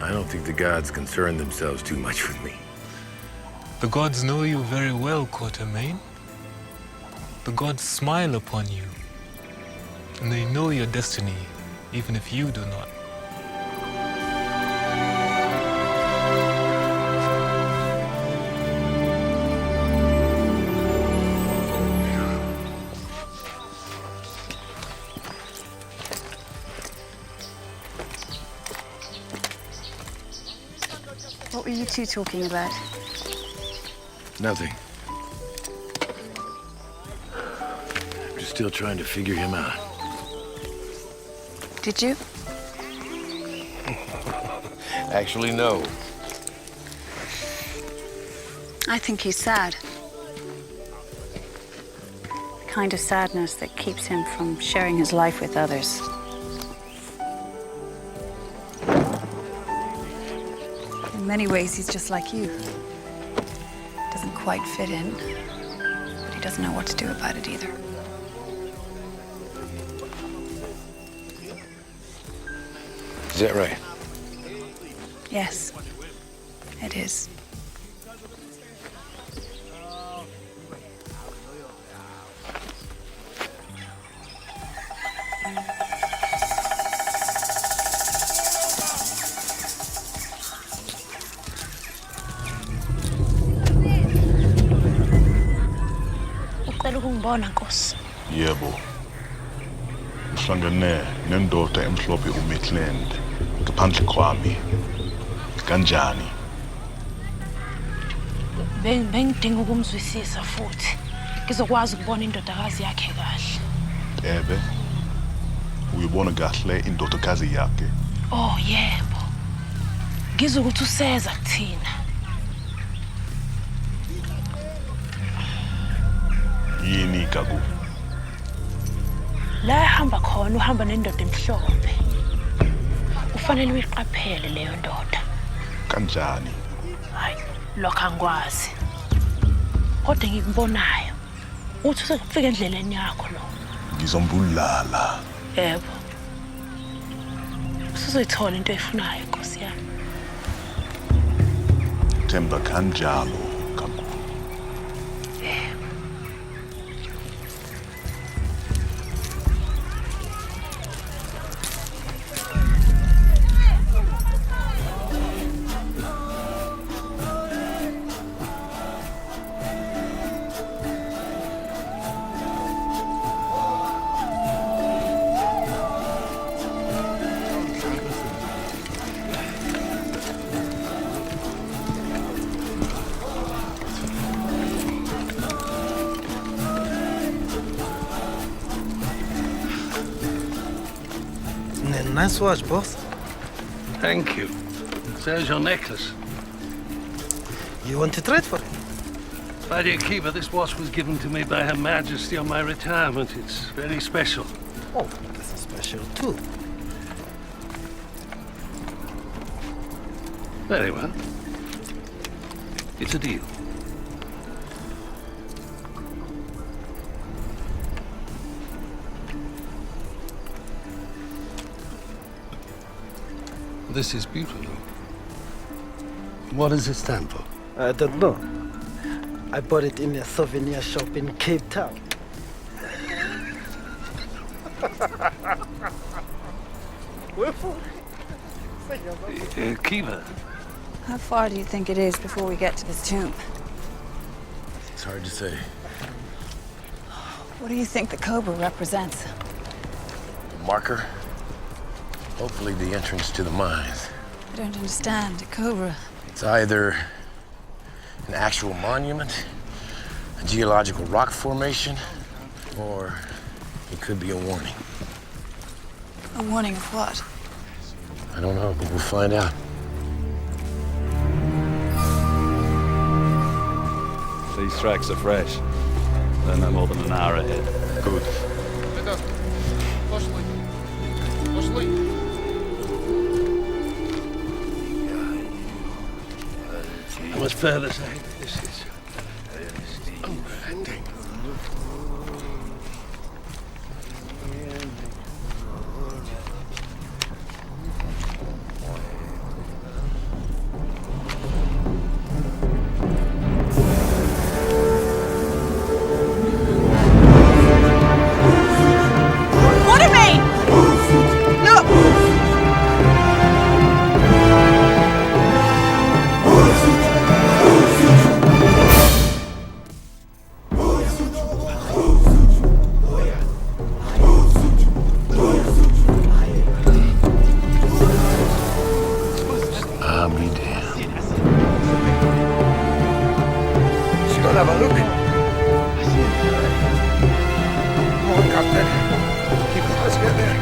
I don't think the gods concern themselves too much with me. The gods know you very well, Quatermain. The gods smile upon you. And they know your destiny, even if you do not. What were you two talking about? Nothing. I'm just still trying to figure him out. Did you? Actually, no. I think he's sad. The kind of sadness that keeps him from sharing his life with others. In many ways, he's just like you. Doesn't quite fit in, but he doesn't know what to do about it either. Is that right? Yes, it is. قتلهم Sawubona Nkosi. Yebo. Ngihlangene nendoda emhlophe uMaitland ngaphandle kwami. Kanjani? Bengidinga ukumzwisisa futhi. Ngizokwazi ukubona indodakazi yakhe kahle. Ebe. Uyibona kahle indodakazi yakhe. Oh yebo. Ngizwe ukuthi useza kuthina. Yini Gagu? La ehamba khona uhamba nendoda emhlophe. Kufanele uyiqaphele leyo ndoda. Kanjani? Hayi, lokho angikwazi. Kodwa ngikubonayo. Uthi sekufika endleleni yakho lo. Ngizombulala. Yebo. Usuzoyithola into eyifunayo Nkosi yami. Themba kanjalo Gagu. Nice watch, boss. Thank you. There's your necklace. You want to trade for it? My dear Keeper, this watch was given to me by Her Majesty on my retirement. It's very special. Oh, this is special too. Very well. It's a deal. This is beautiful. What does it stand for? I don't know. I bought it in a souvenir shop in Cape Town. Kiva. How far do you think it is before we get to this tomb? It's hard to say. What do you think the cobra represents? The marker? Hopefully the entrance to the mines. I don't understand. A cobra. It's either an actual monument, a geological rock formation, or it could be a warning. A warning of what? I don't know, but we'll find out. These tracks are fresh. They're no more than an hour ahead. Good. How much further say this is? Unrelenting. Quatermain! Look! I'll be damned. She gonna have a look. Oh, Captain. Let's get there.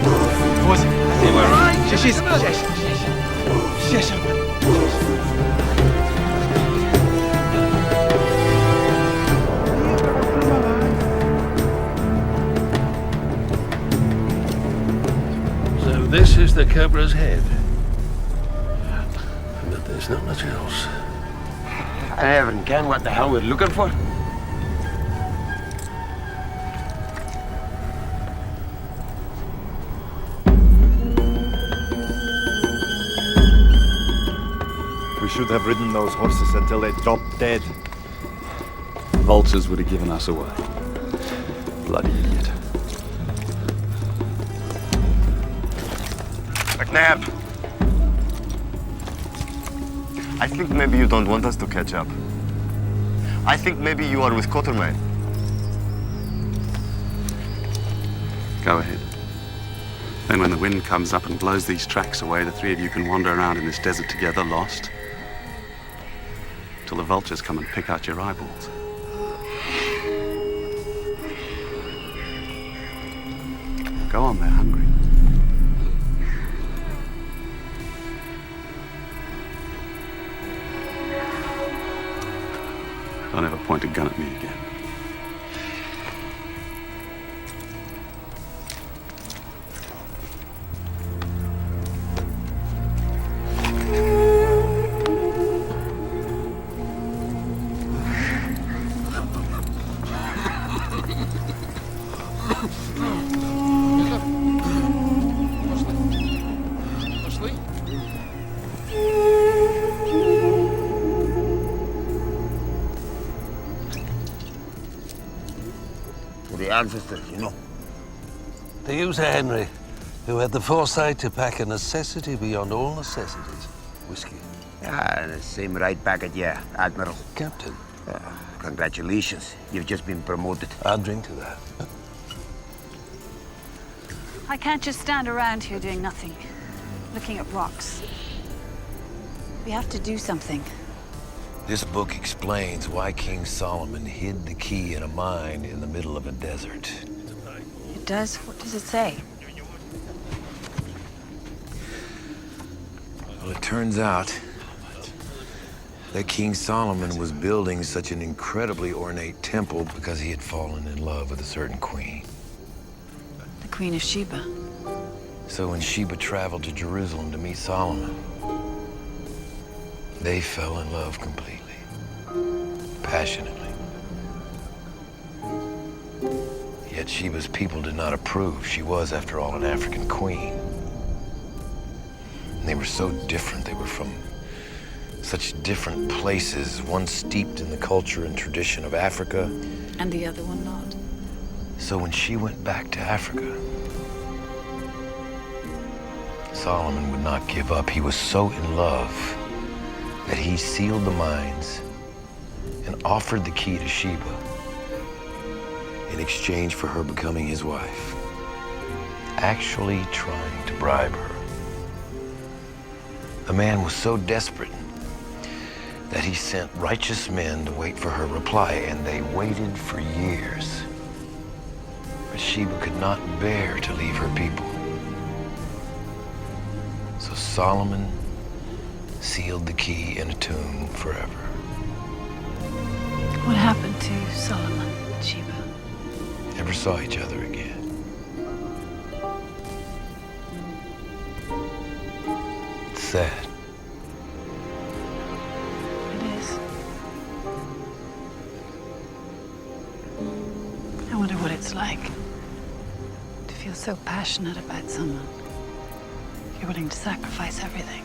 So this is the cobra's head. But there's not much else. I haven't can what the hell we're looking for. We should have ridden those horses until they dropped dead. Vultures would have given us away. Bloody idiot. McNabb! I think maybe you don't want us to catch up. I think maybe you are with Quatermain. Go ahead. Then when the wind comes up and blows these tracks away, the three of you can wander around in this desert together, lost, till the vultures come and pick out your eyeballs. Go on, they're hungry. Don't ever point a gun at me again. Ancestors, you know. The user Henry, who had the foresight to pack a necessity beyond all necessities. Whiskey. Ah, the same right back at you, Admiral. Captain. Congratulations. You've just been promoted. I'll drink to that. I can't just stand around here doing nothing, looking at rocks. We have to do something. This book explains why King Solomon hid the key in a mine in the middle of a desert. It does? What does it say? Well, it turns out that King Solomon was building such an incredibly ornate temple because he had fallen in love with a certain queen. The Queen of Sheba. So when Sheba traveled to Jerusalem to meet Solomon, they fell in love completely. Passionately. Yet Sheba's people did not approve. She was, after all, an African queen. And they were so different. They were from such different places, one steeped in the culture and tradition of Africa. And the other one not. So when she went back to Africa, Solomon would not give up. He was so in love that he sealed the mines and offered the key to Sheba in exchange for her becoming his wife, actually trying to bribe her. The man was so desperate that he sent righteous men to wait for her reply, and they waited for years. But Sheba could not bear to leave her people. So Solomon sealed the key in a tomb forever. What happened to Solomon and Sheba? Never saw each other again. It's sad. It is. I wonder what it's like to feel so passionate about someone. You're willing to sacrifice everything.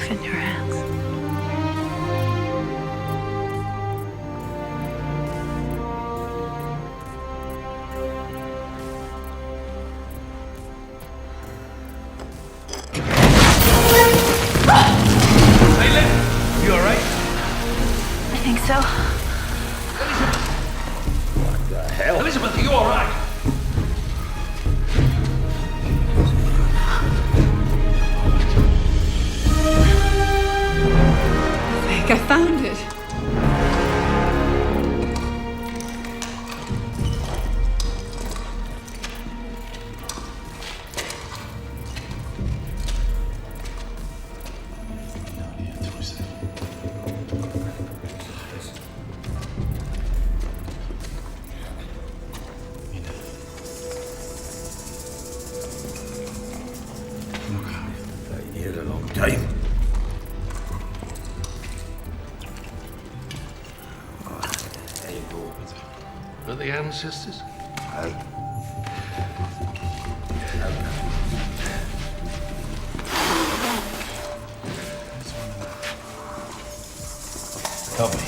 In your hands. Ayla, you all right? I think so. What the hell? Elizabeth, are you all right? I found it. the ancestors? Aye. Company.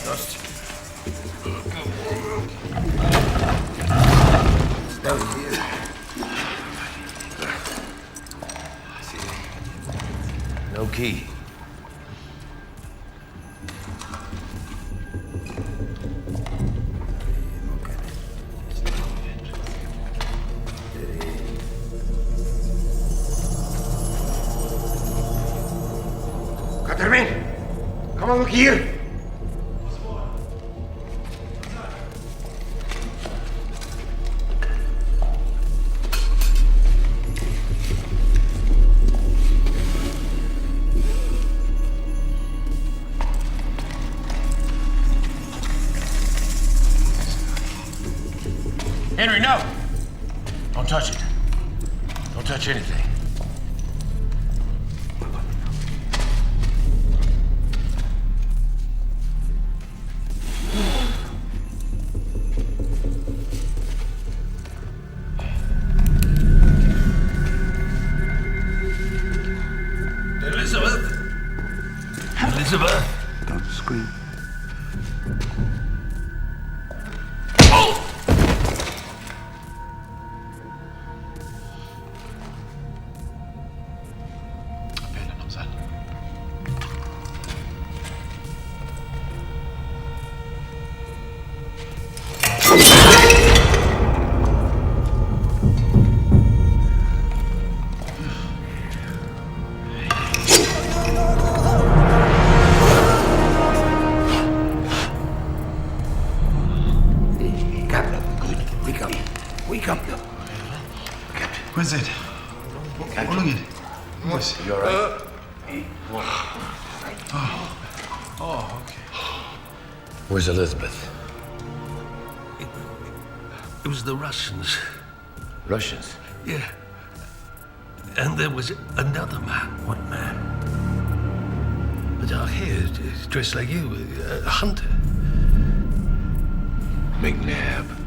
No key. Quatermain, come on, look here. Henry, no! Don't touch it. Don't touch anything. Elizabeth? Elizabeth? Don't scream. Where's it? Oh, look at it. Yes. You all right? Oh, okay. Where's Elizabeth? It was the Russians. Russians? Yeah. And there was another man. What man? Dark hair, dressed like you, a hunter. McNabb.